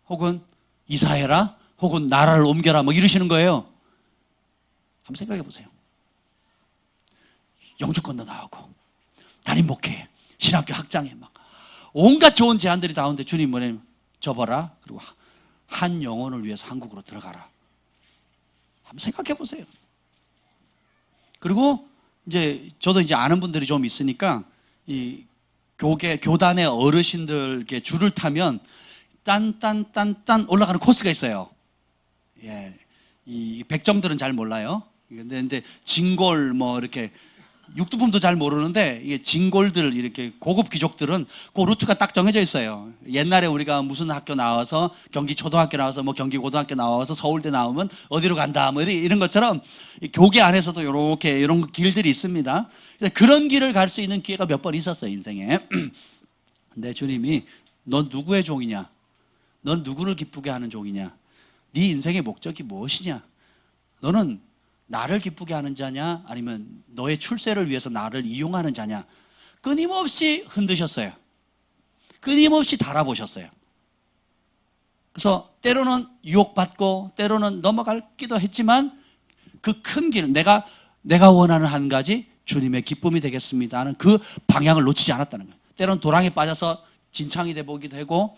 혹은 이사해라, 혹은 나라를 옮겨라, 뭐 이러시는 거예요. 한번 생각해 보세요. 영주권도 나오고 담임 목회, 신학교 학장에 막 온갖 좋은 제안들이 나오는데 주님 뭐냐면 접어라, 그리고 한 영혼을 위해서 한국으로 들어가라. 한번 생각해 보세요. 그리고 저도 아는 분들이 좀 있으니까 이 교단의 어르신들께 줄을 타면 딴 올라가는 코스가 있어요. 예, 이 백정들은 잘 몰라요. 근데 진골 뭐 이렇게 육두품도 잘 모르는데 이게 진골들 이렇게 고급 귀족들은 그 루트가 딱 정해져 있어요. 옛날에 우리가 무슨 학교 나와서 경기 초등학교 나와서 뭐 경기 고등학교 나와서 서울대 나오면 어디로 간다 뭐 이런 것처럼 교계 안에서도 이렇게 이런 길들이 있습니다. 그런 길을 갈 수 있는 기회가 몇 번 있었어요, 인생에. 근데 주님이 넌 누구의 종이냐? 넌 누구를 기쁘게 하는 종이냐? 네 인생의 목적이 무엇이냐? 너는 나를 기쁘게 하는 자냐? 아니면 너의 출세를 위해서 나를 이용하는 자냐? 끊임없이 흔드셨어요. 끊임없이 달아보셨어요. 그래서 때로는 유혹받고 때로는 넘어가기도 했지만 그 큰 길, 내가 원하는 한 가지 주님의 기쁨이 되겠습니다 하는 그 방향을 놓치지 않았다는 거예요. 때로는 도랑에 빠져서 진창이 되보기도 하고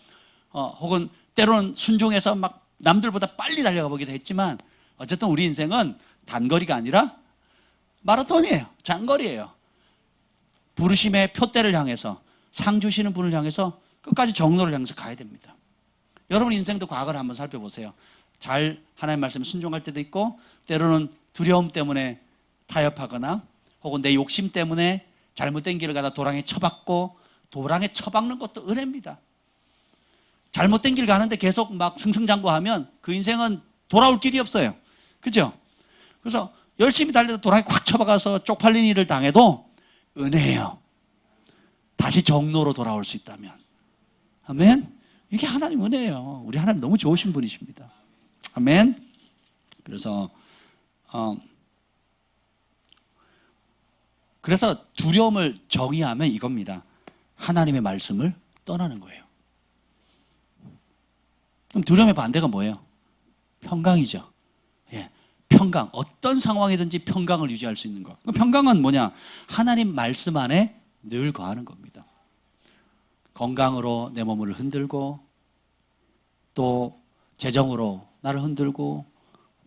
혹은 때로는 순종해서 막 남들보다 빨리 달려가 보기도 했지만 어쨌든 우리 인생은 단거리가 아니라 마라톤이에요. 장거리예요. 부르심의 표대를 향해서 상 주시는 분을 향해서 끝까지 정로를 향해서 가야 됩니다. 여러분 인생도 과거를 한번 살펴보세요. 잘 하나님의 말씀에 순종할 때도 있고 때로는 두려움 때문에 타협하거나 혹은 내 욕심 때문에 잘못된 길을 가다 도랑에 처박고 도랑에 처박는 것도 은혜입니다. 잘못된 길 가는데 계속 막 승승장구하면 그 인생은 돌아올 길이 없어요. 그죠? 그래서 열심히 달려도 도랑에 콱 쳐박아서 쪽팔린 일을 당해도 은혜예요. 다시 정로로 돌아올 수 있다면. 아멘? 이게 하나님 은혜예요. 우리 하나님 너무 좋으신 분이십니다. 아멘? 그래서 두려움을 정의하면 이겁니다. 하나님의 말씀을 떠나는 거예요. 그럼 두려움의 반대가 뭐예요? 평강이죠. 예, 평강. 어떤 상황이든지 평강을 유지할 수 있는 것. 평강은 뭐냐? 하나님 말씀 안에 늘 거하는 겁니다. 건강으로 내 몸을 흔들고 또 재정으로 나를 흔들고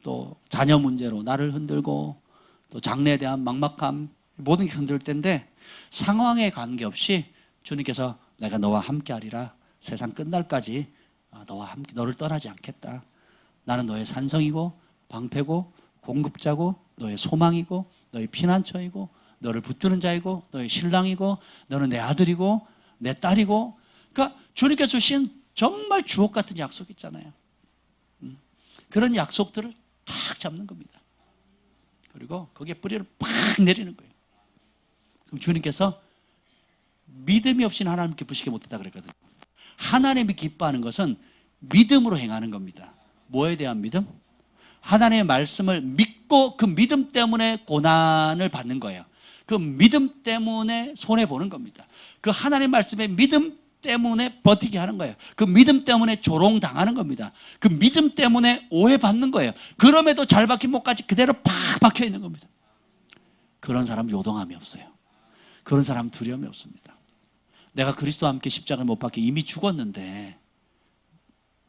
또 자녀 문제로 나를 흔들고 또 장래에 대한 막막함 모든 게 흔들 때인데 상황에 관계없이 주님께서 내가 너와 함께하리라 세상 끝날까지 너와 함께 너를 떠나지 않겠다. 나는 너의 산성이고 방패고 공급자고 너의 소망이고 너의 피난처이고 너를 붙드는 자이고 너의 신랑이고 너는 내 아들이고 내 딸이고 그러니까 주님께서 주신 정말 주옥 같은 약속 있잖아요. 그런 약속들을 탁 잡는 겁니다. 그리고 거기에 뿌리를 팍 내리는 거예요. 그럼 주님께서 믿음이 없이는 하나님 기쁘시게 못했다 그랬거든요. 하나님이 기뻐하는 것은 믿음으로 행하는 겁니다. 뭐에 대한 믿음? 하나님의 말씀을 믿고 그 믿음 때문에 고난을 받는 거예요. 그 믿음 때문에 손해보는 겁니다. 그 하나님 말씀의 믿음 때문에 버티게 하는 거예요. 그 믿음 때문에 조롱당하는 겁니다. 그 믿음 때문에 오해받는 거예요. 그럼에도 잘 박힌 목까지 그대로 팍 박혀 있는 겁니다. 그런 사람 요동함이 없어요. 그런 사람 두려움이 없습니다. 내가 그리스도와 함께 십자가에 못 박혀 이미 죽었는데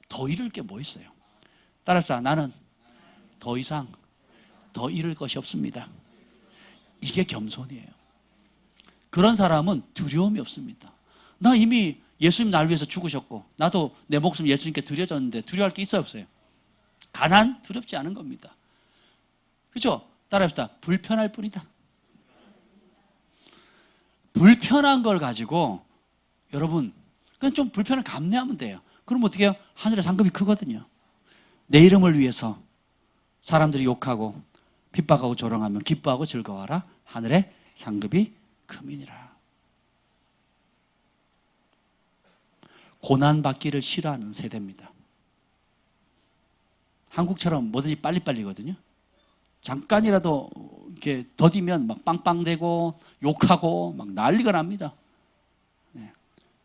더 잃을 게 뭐 있어요? 따라서 나는 더 이상 더 잃을 것이 없습니다. 이게 겸손이에요. 그런 사람은 두려움이 없습니다. 나 이미 예수님 날 위해서 죽으셨고 나도 내 목숨 예수님께 드려졌는데 두려워할 게 있어요 없어요? 가난 두렵지 않은 겁니다. 그렇죠? 따라합시다. 불편할 뿐이다. 불편한 걸 가지고 여러분 그냥 좀 불편을 감내하면 돼요. 그럼 어떻게 해요? 하늘의 상급이 크거든요. 내 이름을 위해서 사람들이 욕하고 핍박하고 조롱하면 기뻐하고 즐거워하라. 하늘의 상급이 금이니라. 고난받기를 싫어하는 세대입니다. 한국처럼 뭐든지 빨리빨리거든요. 잠깐이라도 이렇게 더디면 막 빵빵대고 욕하고 막 난리가 납니다.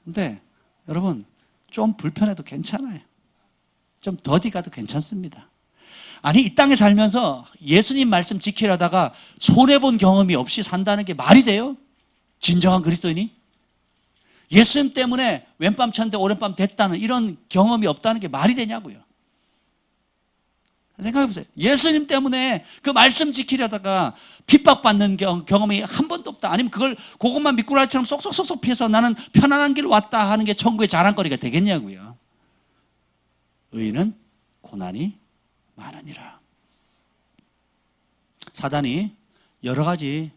근데 여러분 좀 불편해도 괜찮아요. 좀 더디가도 괜찮습니다. 아니 이 땅에 살면서 예수님 말씀 지키려다가 손해본 경험이 없이 산다는 게 말이 돼요? 진정한 그리스도인이? 예수님 때문에 왼밤 쳤는데 오른밤 됐다는 이런 경험이 없다는 게 말이 되냐고요. 생각해 보세요. 예수님 때문에 그 말씀 지키려다가 핍박받는 경험이 한 번도 없다. 아니면 그것만 미꾸라지처럼 쏙쏙쏙 피해서 나는 편안한 길 왔다 하는 게 천국의 자랑거리가 되겠냐고요. 의인은 고난이 많으니라. 사단이 여러 가지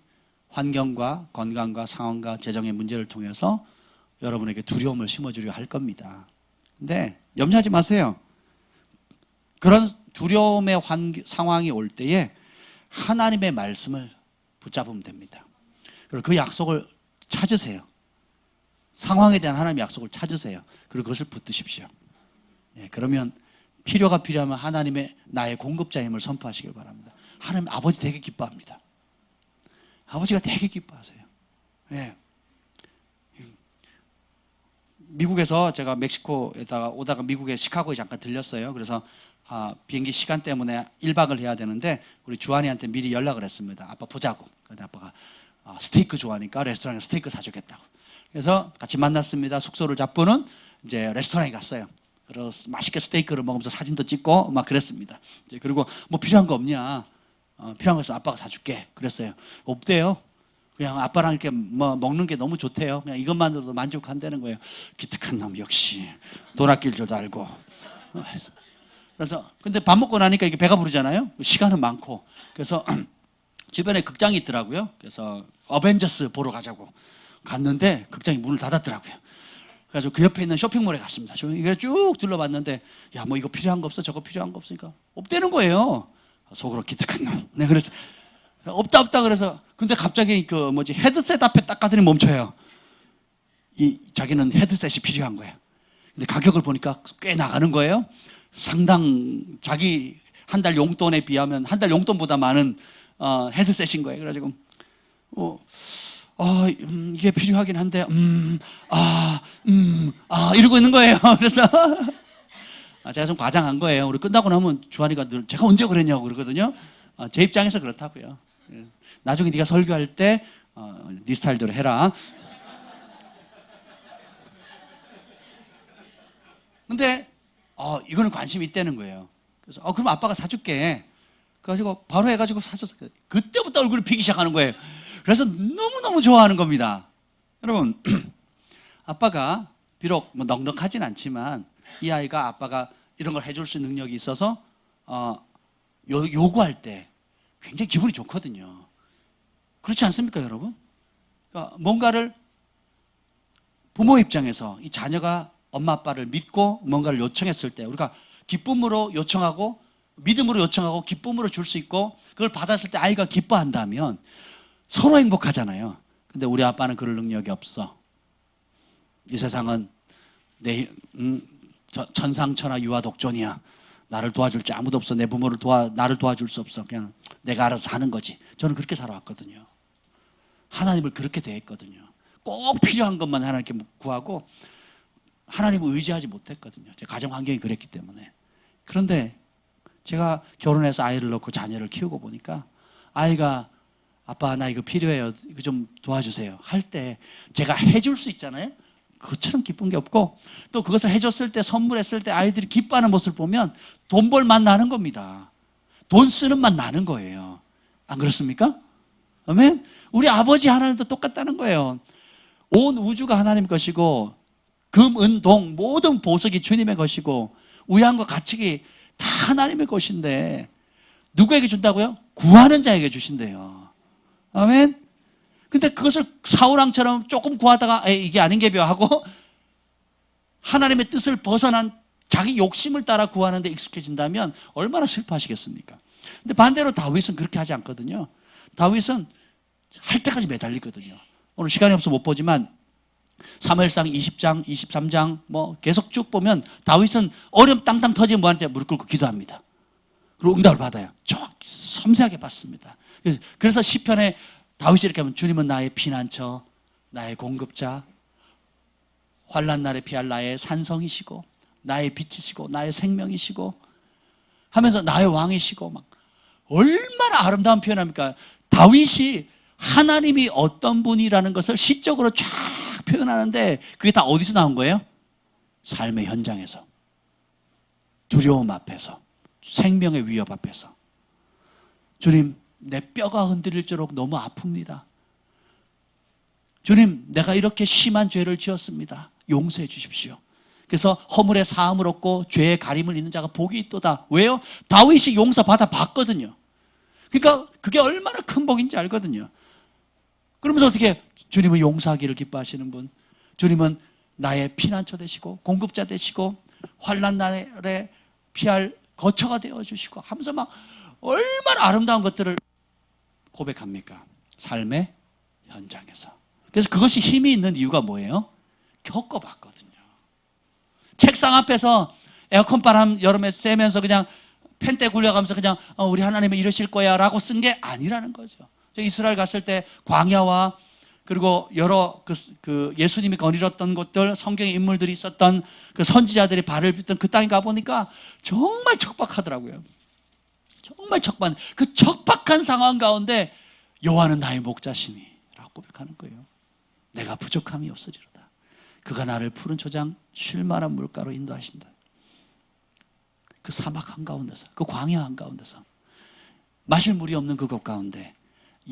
환경과 건강과 상황과 재정의 문제를 통해서 여러분에게 두려움을 심어주려 할 겁니다. 근데 염려하지 마세요. 그런 두려움의 상황이 올 때에 하나님의 말씀을 붙잡으면 됩니다. 그리고 그 약속을 찾으세요. 상황에 대한 하나님의 약속을 찾으세요. 그리고 그것을 붙드십시오. 그러면 필요가 필요하면 하나님의 나의 공급자임을 선포하시길 바랍니다. 하나님 아버지 되게 기뻐합니다. 아버지가 되게 기뻐하세요. 미국에서 제가 멕시코에다가 오다가 미국의 시카고에 잠깐 들렸어요. 그래서 비행기 시간 때문에 1박을 해야 되는데 우리 주한이한테 미리 연락을 했습니다. 아빠 보자고. 그런데 아빠가 스테이크 좋아하니까 레스토랑에 스테이크 사주겠다고. 그래서 같이 만났습니다. 숙소를 잡고는 이제 레스토랑에 갔어요. 그래서 맛있게 스테이크를 먹으면서 사진도 찍고 막 그랬습니다. 그리고 뭐 필요한 거 없냐? 필요한 거 있으면 아빠가 사줄게. 그랬어요. 없대요. 그냥 아빠랑 이렇게 뭐 먹는 게 너무 좋대요. 그냥 이것만으로도 만족한다는 거예요. 기특한 놈 역시 돈 아낄 줄 알고. 그래서 근데 밥 먹고 나니까 이게 배가 부르잖아요. 시간은 많고. 그래서 주변에 극장이 있더라고요. 그래서 어벤져스 보러 가자고 갔는데 극장이 문을 닫았더라고요. 그래서 그 옆에 있는 쇼핑몰에 갔습니다. 이걸 쭉 둘러봤는데 야 뭐 이거 필요한 거 없어? 저거 필요한 거 없으니까 없다는 거예요. 속으로 기특한 놈. 네, 그래서 없다 그래서 근데 갑자기 그 헤드셋 앞에 딱 가더니 멈춰요. 자기는 헤드셋이 필요한 거예요. 근데 가격을 보니까 꽤 나가는 거예요. 상당 자기 한 달 용돈에 비하면 한 달 용돈보다 많은 헤드셋인 거예요. 그래가지고 이게 필요하긴 한데 이러고 있는 거예요. 그래서 제가 좀 과장한 거예요. 우리 끝나고 나면 주한이가 늘 제가 언제 그랬냐고 그러거든요. 제 입장에서 그렇다고요. 나중에 네가 설교할 때 네 스타일대로 해라. 근데 이거는 관심이 있다는 거예요. 그래서 그럼 아빠가 사줄게. 그래가지고 바로 해가지고 사줬어요. 그때부터 얼굴이 피기 시작하는 거예요. 그래서 너무너무 좋아하는 겁니다. 여러분 아빠가 비록 뭐 넉넉하진 않지만 이 아이가 아빠가 이런 걸 해줄 수 있는 능력이 있어서 요구할 때 굉장히 기분이 좋거든요. 그렇지 않습니까, 여러분? 그러니까 뭔가를 부모 입장에서 이 자녀가 엄마 아빠를 믿고 뭔가를 요청했을 때 우리가 기쁨으로 요청하고 믿음으로 요청하고 기쁨으로 줄 수 있고 그걸 받았을 때 아이가 기뻐한다면 서로 행복하잖아요. 근데 우리 아빠는 그럴 능력이 없어. 이 세상은 천상천하 유아독존이야. 나를 도와줄 자 아무도 없어. 내 부모를 나를 도와줄 수 없어. 그냥 내가 알아서 사는 거지. 저는 그렇게 살아왔거든요. 하나님을 그렇게 대했거든요. 꼭 필요한 것만 하나님께 구하고 하나님을 의지하지 못했거든요. 제 가정 환경이 그랬기 때문에. 그런데 제가 결혼해서 아이를 낳고 자녀를 키우고 보니까 아이가 아빠 나 이거 필요해요. 이거 좀 도와주세요. 할 때 제가 해줄 수 있잖아요. 그것처럼 기쁜 게 없고 또 그것을 해줬을 때 선물했을 때 아이들이 기뻐하는 모습을 보면 돈 벌 맛 나는 겁니다. 돈 쓰는 맛 나는 거예요. 안 그렇습니까? 아멘? 우리 아버지 하나님도 똑같다는 거예요. 온 우주가 하나님 것이고 금, 은, 동 모든 보석이 주님의 것이고 우양과 가축이 다 하나님의 것인데 누구에게 준다고요? 구하는 자에게 주신대요. 아멘? 근데 그것을 사울왕처럼 조금 구하다가 이게 아닌 게벼 하고 하나님의 뜻을 벗어난 자기 욕심을 따라 구하는데 익숙해진다면 얼마나 슬퍼하시겠습니까? 근데 반대로 다윗은 그렇게 하지 않거든요. 다윗은 할 때까지 매달리거든요. 오늘 시간이 없어서 못 보지만 사무엘상 20장, 23장 뭐 계속 쭉 보면 다윗은 어려움 땅땅 터지면 뭐하는지 무릎 꿇고 기도합니다. 그리고 응답을 받아요. 섬세하게 받습니다. 그래서 시편에 다윗이 이렇게 하면 주님은 나의 피난처, 나의 공급자, 환난 날에 피할 나의 산성이시고 나의 빛이시고 나의 생명이시고 하면서 나의 왕이시고 막 얼마나 아름다운 표현합니까? 다윗이 하나님이 어떤 분이라는 것을 시적으로 쫙 표현하는데 그게 다 어디서 나온 거예요? 삶의 현장에서, 두려움 앞에서, 생명의 위협 앞에서. 주님, 내 뼈가 흔들릴수록 너무 아픕니다. 주님, 내가 이렇게 심한 죄를 지었습니다. 용서해 주십시오. 그래서 허물의 사함을 얻고 죄의 가림을 입는 자가 복이 있도다. 왜요? 다윗이 용서받아 봤거든요. 그러니까 그게 얼마나 큰 복인지 알거든요. 그러면서 어떻게 주님은 용서하기를 기뻐하시는 분, 주님은 나의 피난처 되시고 공급자 되시고 환난 날에 피할 거처가 되어주시고 하면서 막 얼마나 아름다운 것들을 고백합니까? 삶의 현장에서. 그래서 그것이 힘이 있는 이유가 뭐예요? 겪어봤거든요. 책상 앞에서 에어컨 바람 여름에 쐬면서 그냥 펜대 굴려가면서 그냥 우리 하나님은 이러실 거야 라고 쓴 게 아니라는 거죠. 저 이스라엘 갔을 때 광야와 그리고 여러 그 예수님이 거닐었던 곳들, 성경의 인물들이 있었던 그 선지자들이 발을 빗던 그 땅에 가보니까 정말 척박하더라고요. 정말 그 척박한 상황 가운데 여호와는 나의 목자시니 라고 고백하는 거예요. 내가 부족함이 없어지로다. 그가 나를 푸른 초장 쉴 만한 물가로 인도하신다. 그 사막 한가운데서, 그 광야 한가운데서, 마실 물이 없는 그곳 가운데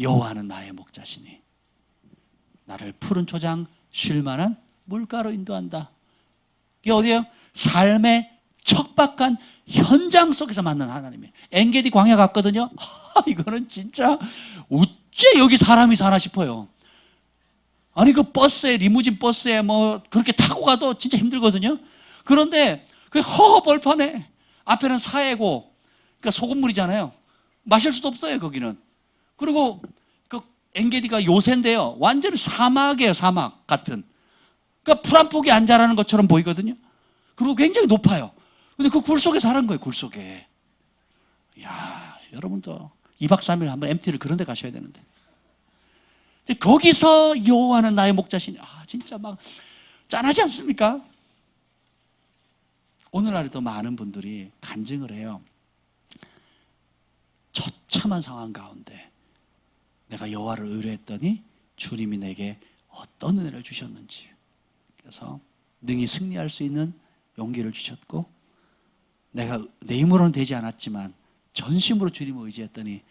여호와는 나의 목자시니 나를 푸른 초장 쉴 만한 물가로 인도한다. 이게 어디예요? 삶의 척박한 현장 속에서 만난 하나님이에요. 엔게디 광야 갔거든요. 이거는 진짜 어째 여기 사람이 사나 싶어요. 아니 그 버스에, 리무진 버스에 뭐 그렇게 타고 가도 진짜 힘들거든요. 그런데 그 허허벌판에 앞에는 사해고, 그러니까 소금물이잖아요. 마실 수도 없어요 거기는. 그리고 그 엔게디가 요새인데요, 완전히 사막이에요. 사막 같은. 그러니까 풀 한 폭이 안 자라는 것처럼 보이거든요. 그리고 굉장히 높아요. 근데 그 굴 속에 사는 거예요. 굴 속에. 이야, 여러분도 2박 3일 한번 MT를 그런 데 가셔야 되는데. 거기서 여호와는 나의 목자시니, 진짜 막 짠하지 않습니까? 오늘날에도 많은 분들이 간증을 해요. 처참한 상황 가운데 내가 여호와를 의뢰했더니 주님이 내게 어떤 은혜를 주셨는지, 그래서 능히 승리할 수 있는 용기를 주셨고, 내가 내 힘으로는 되지 않았지만 전심으로 주님을 의지했더니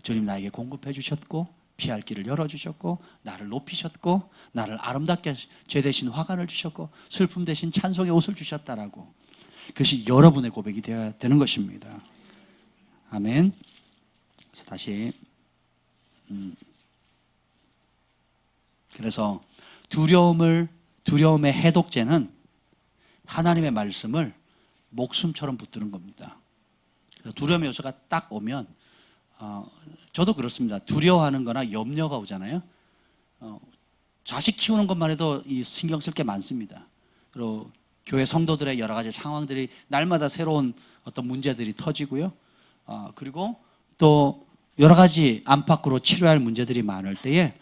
주님 나에게 공급해 주셨고, 피할 길을 열어주셨고, 나를 높이셨고, 나를 아름답게 죄 대신 화관을 주셨고, 슬픔 대신 찬송의 옷을 주셨다라고. 그것이 여러분의 고백이 되어야 되는 것입니다. 아멘. 그래서 다시 그래서 두려움의 해독제는 하나님의 말씀을 목숨처럼 붙드는 겁니다. 두려움의 요소가 딱 오면, 저도 그렇습니다. 두려워하는 거나 염려가 오잖아요. 자식 키우는 것만 해도 신경 쓸 게 많습니다. 그리고 교회 성도들의 여러 가지 상황들이 날마다 새로운 어떤 문제들이 터지고요. 그리고 또 여러 가지 안팎으로 치료할 문제들이 많을 때에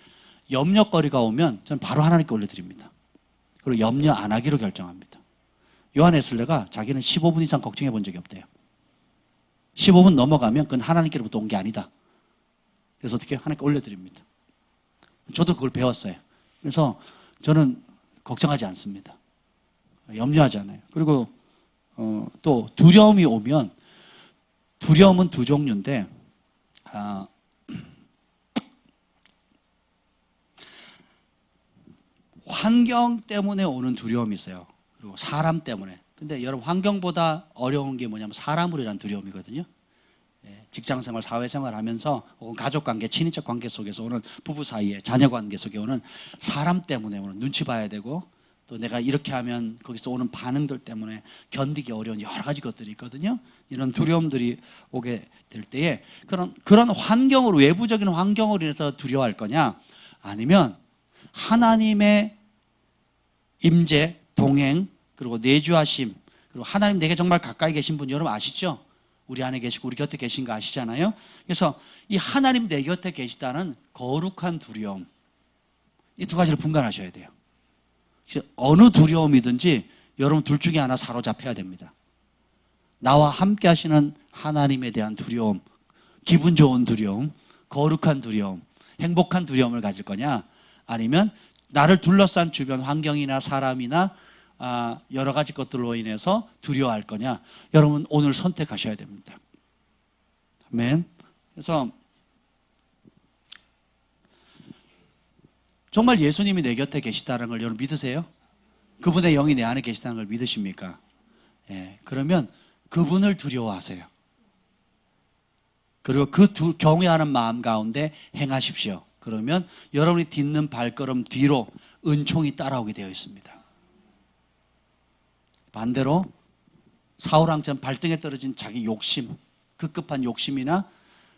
염려거리가 오면 저는 바로 하나님께 올려드립니다. 그리고 염려 안 하기로 결정합니다. 요한 에슬레가 자기는 15분 이상 걱정해 본 적이 없대요. 15분 넘어가면 그건 하나님께로부터 온 게 아니다. 그래서 어떻게 하나님께 올려드립니다. 저도 그걸 배웠어요. 그래서 저는 걱정하지 않습니다. 염려하지 않아요. 그리고 또 두려움이 오면, 두려움은 두 종류인데, 환경 때문에 오는 두려움이 있어요. 그리고 사람 때문에. 근데 여러분, 환경보다 어려운 게 뭐냐면 사람으로 인한 두려움이거든요. 직장생활, 사회생활 하면서 혹은 가족관계, 친인척 관계 속에서 오는, 부부 사이에 자녀관계 속에 오는 사람 때문에 오는, 눈치 봐야 되고, 또 내가 이렇게 하면 거기서 오는 반응들 때문에 견디기 어려운 여러 가지 것들이 있거든요. 이런 두려움들이 오게 될 때에 그런 환경으로, 외부적인 환경으로 인해서 두려워할 거냐, 아니면 하나님의 임재, 동행, 그리고 내주하심, 그리고 하나님 내게 정말 가까이 계신 분 여러분 아시죠? 우리 안에 계시고 우리 곁에 계신 거 아시잖아요. 그래서 이 하나님 내 곁에 계시다는 거룩한 두려움, 이 두 가지를 분간하셔야 돼요. 어느 두려움이든지 여러분 둘 중에 하나 사로잡혀야 됩니다. 나와 함께 하시는 하나님에 대한 두려움, 기분 좋은 두려움, 거룩한 두려움, 행복한 두려움을 가질 거냐, 아니면 나를 둘러싼 주변 환경이나 사람이나 여러 가지 것들로 인해서 두려워할 거냐, 여러분 오늘 선택하셔야 됩니다. 아멘. 그래서 정말 예수님이 내 곁에 계시다는 걸 여러분 믿으세요? 그분의 영이 내 안에 계시다는 걸 믿으십니까? 그러면 그분을 두려워하세요. 그리고 그 경외하는 마음 가운데 행하십시오. 그러면 여러분이 딛는 발걸음 뒤로 은총이 따라오게 되어 있습니다. 반대로 사울왕처럼 발등에 떨어진 자기 욕심, 급급한 욕심이나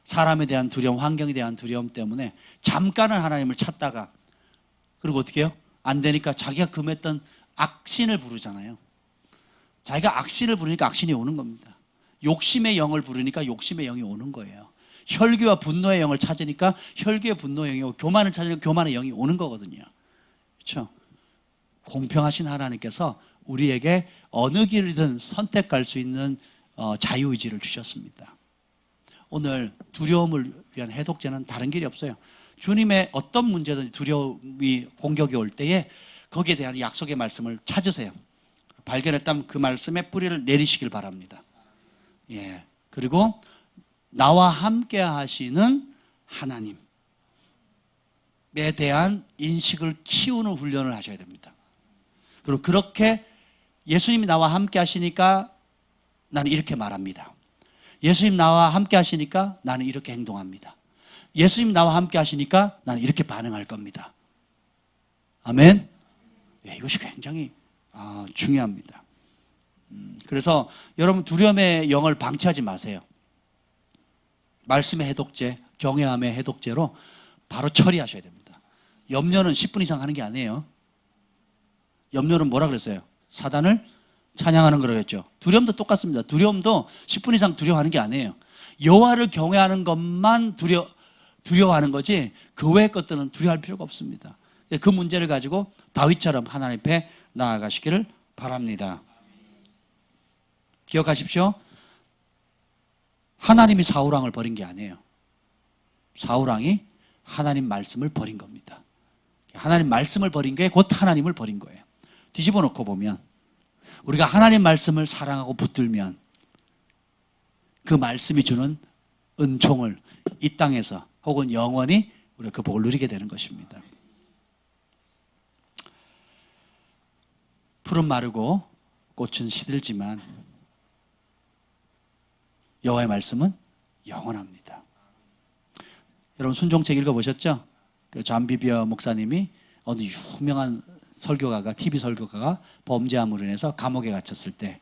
사람에 대한 두려움, 환경에 대한 두려움 때문에 잠깐은 하나님을 찾다가 그리고 어떻게 해요? 안 되니까 자기가 금했던 악신을 부르잖아요. 자기가 악신을 부르니까 악신이 오는 겁니다. 욕심의 영을 부르니까 욕심의 영이 오는 거예요. 혈기와 분노의 영을 찾으니까 혈기와 분노의 영이 오고 교만을 찾으니까 교만의 영이 오는 거거든요. 그렇죠? 공평하신 하나님께서 우리에게 어느 길이든 선택할 수 있는 자유의지를 주셨습니다. 오늘 두려움을 위한 해독제는 다른 길이 없어요. 주님의 어떤 문제든 두려움이 공격이 올 때에 거기에 대한 약속의 말씀을 찾으세요. 발견했다면 그 말씀에 뿌리를 내리시길 바랍니다. 예. 그리고 나와 함께 하시는 하나님에 대한 인식을 키우는 훈련을 하셔야 됩니다. 그리고 그렇게 예수님이 나와 함께 하시니까 나는 이렇게 말합니다. 예수님 나와 함께 하시니까 나는 이렇게 행동합니다. 예수님 나와 함께 하시니까 나는 이렇게 반응할 겁니다. 아멘. 네, 이것이 굉장히 중요합니다. 그래서 여러분 두려움의 영을 방치하지 마세요. 말씀의 해독제, 경외함의 해독제로 바로 처리하셔야 됩니다. 염려는 10분 이상 하는 게 아니에요. 염려는 뭐라 그랬어요? 사단을 찬양하는 거라고 했죠. 두려움도 똑같습니다. 두려움도 10분 이상 두려워하는 게 아니에요. 여호와를 경외하는 것만 두려워하는 거지 그 외의 것들은 두려워할 필요가 없습니다. 그 문제를 가지고 다윗처럼 하나님 앞에 나아가시기를 바랍니다. 기억하십시오. 하나님이 사울왕을 버린 게 아니에요. 사울왕이 하나님 말씀을 버린 겁니다. 하나님 말씀을 버린 게 곧 하나님을 버린 거예요. 뒤집어 놓고 보면 우리가 하나님 말씀을 사랑하고 붙들면 그 말씀이 주는 은총을 이 땅에서 혹은 영원히 우리가 그 복을 누리게 되는 것입니다. 풀은 마르고 꽃은 시들지만 여호와의 말씀은 영원합니다. 여러분 순종책 읽어보셨죠? 그 존 비비어 목사님이 어느 유명한 설교가가 TV 설교가가 범죄함으로 인해서 감옥에 갇혔을 때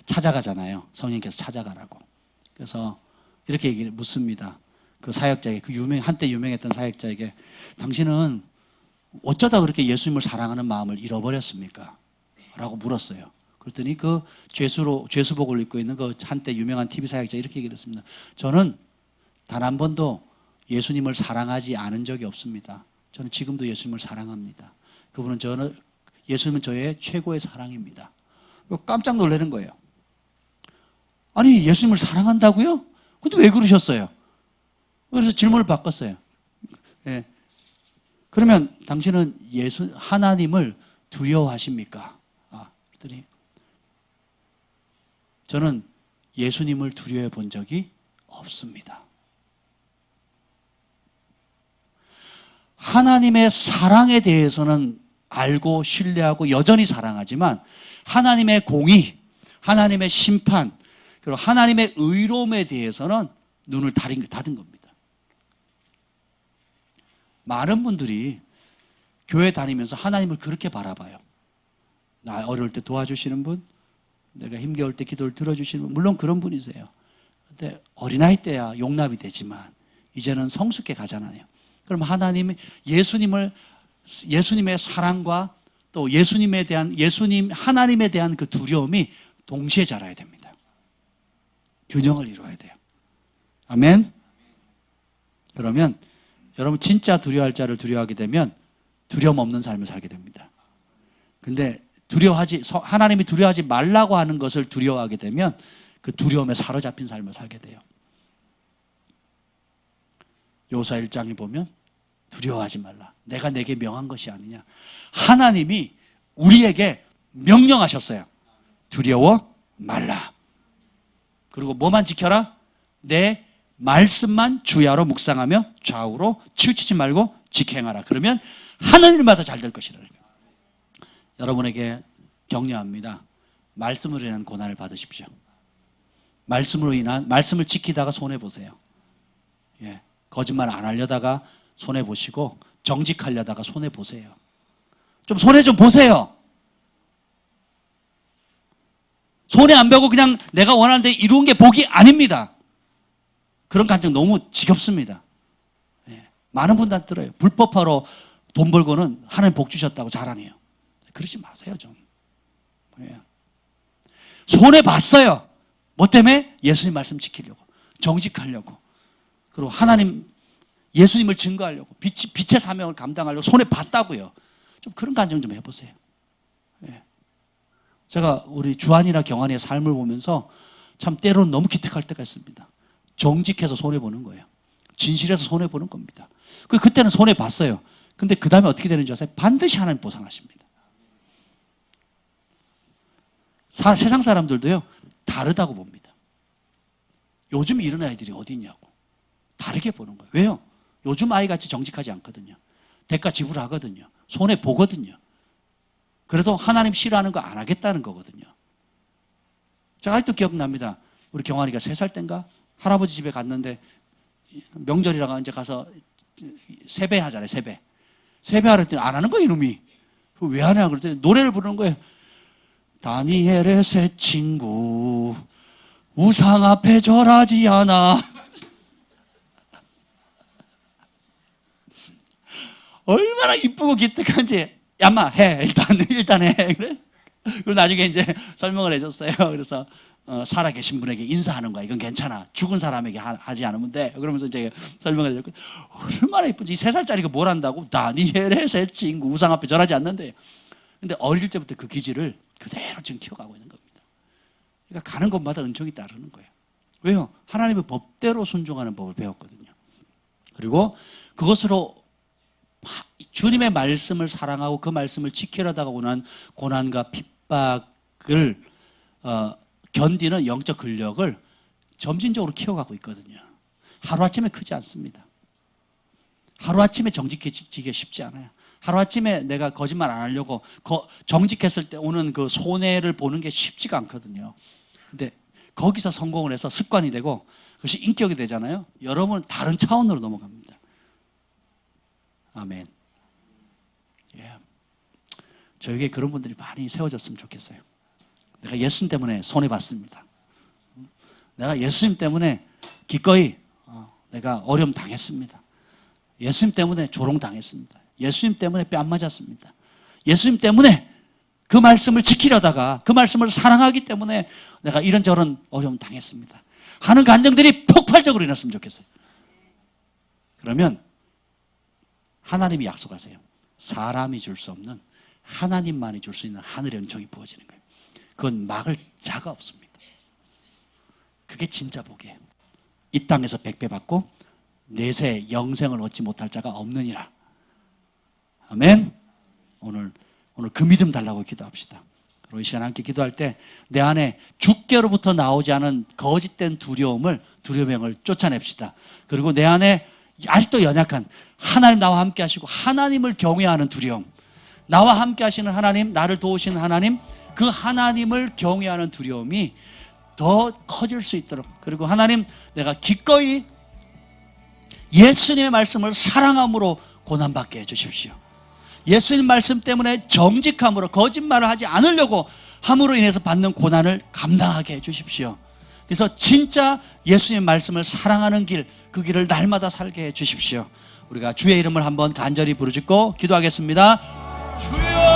찾아가잖아요. 성령께서 찾아가라고. 그래서 이렇게 묻습니다. 그 사역자에게 한때 유명했던 사역자에게 당신은 어쩌다 그렇게 예수님을 사랑하는 마음을 잃어버렸습니까? 라고 물었어요. 그랬더니 그 죄수복을 입고 있는 그 한때 유명한 TV 사역자 이렇게 얘기를 했습니다. 저는 단 한 번도 예수님을 사랑하지 않은 적이 없습니다. 저는 지금도 예수님을 사랑합니다. 예수님은 저의 최고의 사랑입니다. 깜짝 놀라는 거예요. 아니 예수님을 사랑한다고요? 근데 왜 그러셨어요? 그래서 질문을 바꿨어요. 예. 그러면 당신은 하나님을 두려워하십니까? 그랬더니 저는 예수님을 두려워해 본 적이 없습니다. 하나님의 사랑에 대해서는 알고 신뢰하고 여전히 사랑하지만 하나님의 공의, 하나님의 심판, 그리고 하나님의 의로움에 대해서는 눈을 닫은 겁니다. 많은 분들이 교회 다니면서 하나님을 그렇게 바라봐요. 나 어려울 때 도와주시는 분, 내가 힘겨울 때 기도를 들어주시는 분, 물론 그런 분이세요. 근데 어린아이 때야 용납이 되지만 이제는 성숙해 가잖아요. 그럼 예수님의 사랑과 또 하나님에 대한 그 두려움이 동시에 자라야 됩니다. 균형을 이루어야 돼요. 아멘. 그러면 여러분 진짜 두려워할 자를 두려워하게 되면 두려움 없는 삶을 살게 됩니다. 근데 하나님이 두려워하지 말라고 하는 것을 두려워하게 되면 그 두려움에 사로잡힌 삶을 살게 돼요. 여호수아 1장에 보면 두려워하지 말라. 내가 내게 명한 것이 아니냐. 하나님이 우리에게 명령하셨어요. 두려워 말라. 그리고 뭐만 지켜라? 내 말씀만 주야로 묵상하며 좌우로 치우치지 말고 직행하라. 그러면 하는 일마다 잘 될 것이라. 여러분에게 격려합니다. 말씀으로 인한 고난을 받으십시오. 말씀을 지키다가 손해보세요. 예. 거짓말 안 하려다가 손해 보시고 정직하려다가 손해 보세요. 좀 손해 좀 보세요. 손해 안 보고 그냥 내가 원하는 데 이루은 게 복이 아닙니다. 그런 감정 너무 지겹습니다. 많은 분들 들어요. 불법화로 돈 벌고는 하나님 복 주셨다고 자랑해요. 그러지 마세요, 좀. 손해 봤어요. 뭐 때문에? 예수님 말씀 지키려고, 정직하려고, 그리고 하나님, 예수님을 증거하려고, 빛의 사명을 감당하려고 손해 봤다고요. 좀 그런 감정 좀 해보세요. 제가 우리 주한이나 경한이의 삶을 보면서 참 때로는 너무 기특할 때가 있습니다. 정직해서 손해보는 거예요. 진실해서 손해보는 겁니다. 그때는 손해봤어요. 근데 그 다음에 어떻게 되는지 아세요? 반드시 하나님 보상하십니다. 세상 사람들도요, 다르다고 봅니다. 요즘 이런 아이들이 어디 있냐고. 다르게 보는 거예요. 왜요? 요즘 아이같이 정직하지 않거든요. 대가 지불하거든요. 손해보거든요. 그래도 하나님 싫어하는 거 안 하겠다는 거거든요. 제가 아직도 기억납니다. 우리 경환이가 3살 땐가 할아버지 집에 갔는데 명절이라고 이제 가서 세배 하잖아요. 세배 하라 했더니 안 하는 거예요, 이놈이. 왜 안 하냐 그랬더니 노래를 부르는 거예요. 다니엘의 새 친구 우상 앞에 절하지 않아. 얼마나 이쁘고 기특한지. 야마 해, 일단 해. 그래? 그리고 나중에 이제 설명을 해줬어요. 그래서 살아계신 분에게 인사하는 거야. 이건 괜찮아. 죽은 사람에게 하지 않으면 돼. 그러면서 이제 설명을 해줬고, 얼마나 이쁜지. 이 3살짜리가 뭘 한다고? 다니엘의 새 친구 우상 앞에 절하지 않는데. 근데 어릴 때부터 그 기질을 그대로 지금 키워가고 있는 겁니다. 그러니까 가는 곳마다 은총이 따르는 거예요. 왜요? 하나님의 법대로 순종하는 법을 배웠거든요. 그리고 그것으로 주님의 말씀을 사랑하고 그 말씀을 지키려다가 오는 고난과 핍박을 견디는 영적 근력을 점진적으로 키워가고 있거든요. 하루아침에 크지 않습니다. 하루아침에 정직해지기 쉽지 않아요. 하루아침에 내가 거짓말 안 하려고 정직했을 때 오는 그 손해를 보는 게 쉽지가 않거든요. 근데 거기서 성공을 해서 습관이 되고 그것이 인격이 되잖아요. 여러분은 다른 차원으로 넘어갑니다. 아멘. 저에게 그런 분들이 많이 세워졌으면 좋겠어요. 내가 예수님 때문에 손해봤습니다. 내가 예수님 때문에 기꺼이 내가 어려움 당했습니다. 예수님 때문에 조롱당했습니다. 예수님 때문에 뺨 맞았습니다. 예수님 때문에 그 말씀을 지키려다가 그 말씀을 사랑하기 때문에 내가 이런저런 어려움 당했습니다 하는 감정들이 폭발적으로 일어났으면 좋겠어요. 그러면 하나님이 약속하세요. 사람이 줄 수 없는 하나님만이 줄 수 있는 하늘의 은총이 부어지는 거예요. 그건 막을 자가 없습니다. 그게 진짜 복이에요. 이 땅에서 100배 받고 내세 영생을 얻지 못할 자가 없느니라. 아멘. 오늘 그 믿음 달라고 기도합시다. 그리고 이 시간 함께 기도할 때 내 안에 주께로부터 나오지 않은 거짓된 두려움을 쫓아냅시다. 그리고 내 안에 아직도 연약한 하나님 나와 함께 하시고 하나님을 경외하는 두려움, 나와 함께 하시는 하나님, 나를 도우시는 하나님, 그 하나님을 경외하는 두려움이 더 커질 수 있도록, 그리고 하나님 내가 기꺼이 예수님의 말씀을 사랑함으로 고난받게 해주십시오. 예수님 말씀 때문에 정직함으로 거짓말을 하지 않으려고 함으로 인해서 받는 고난을 감당하게 해주십시오. 그래서 진짜 예수님 말씀을 사랑하는 길, 그 길을 날마다 살게 해주십시오. 우리가 주의 이름을 한번 간절히 부르짖고 기도하겠습니다. 주여!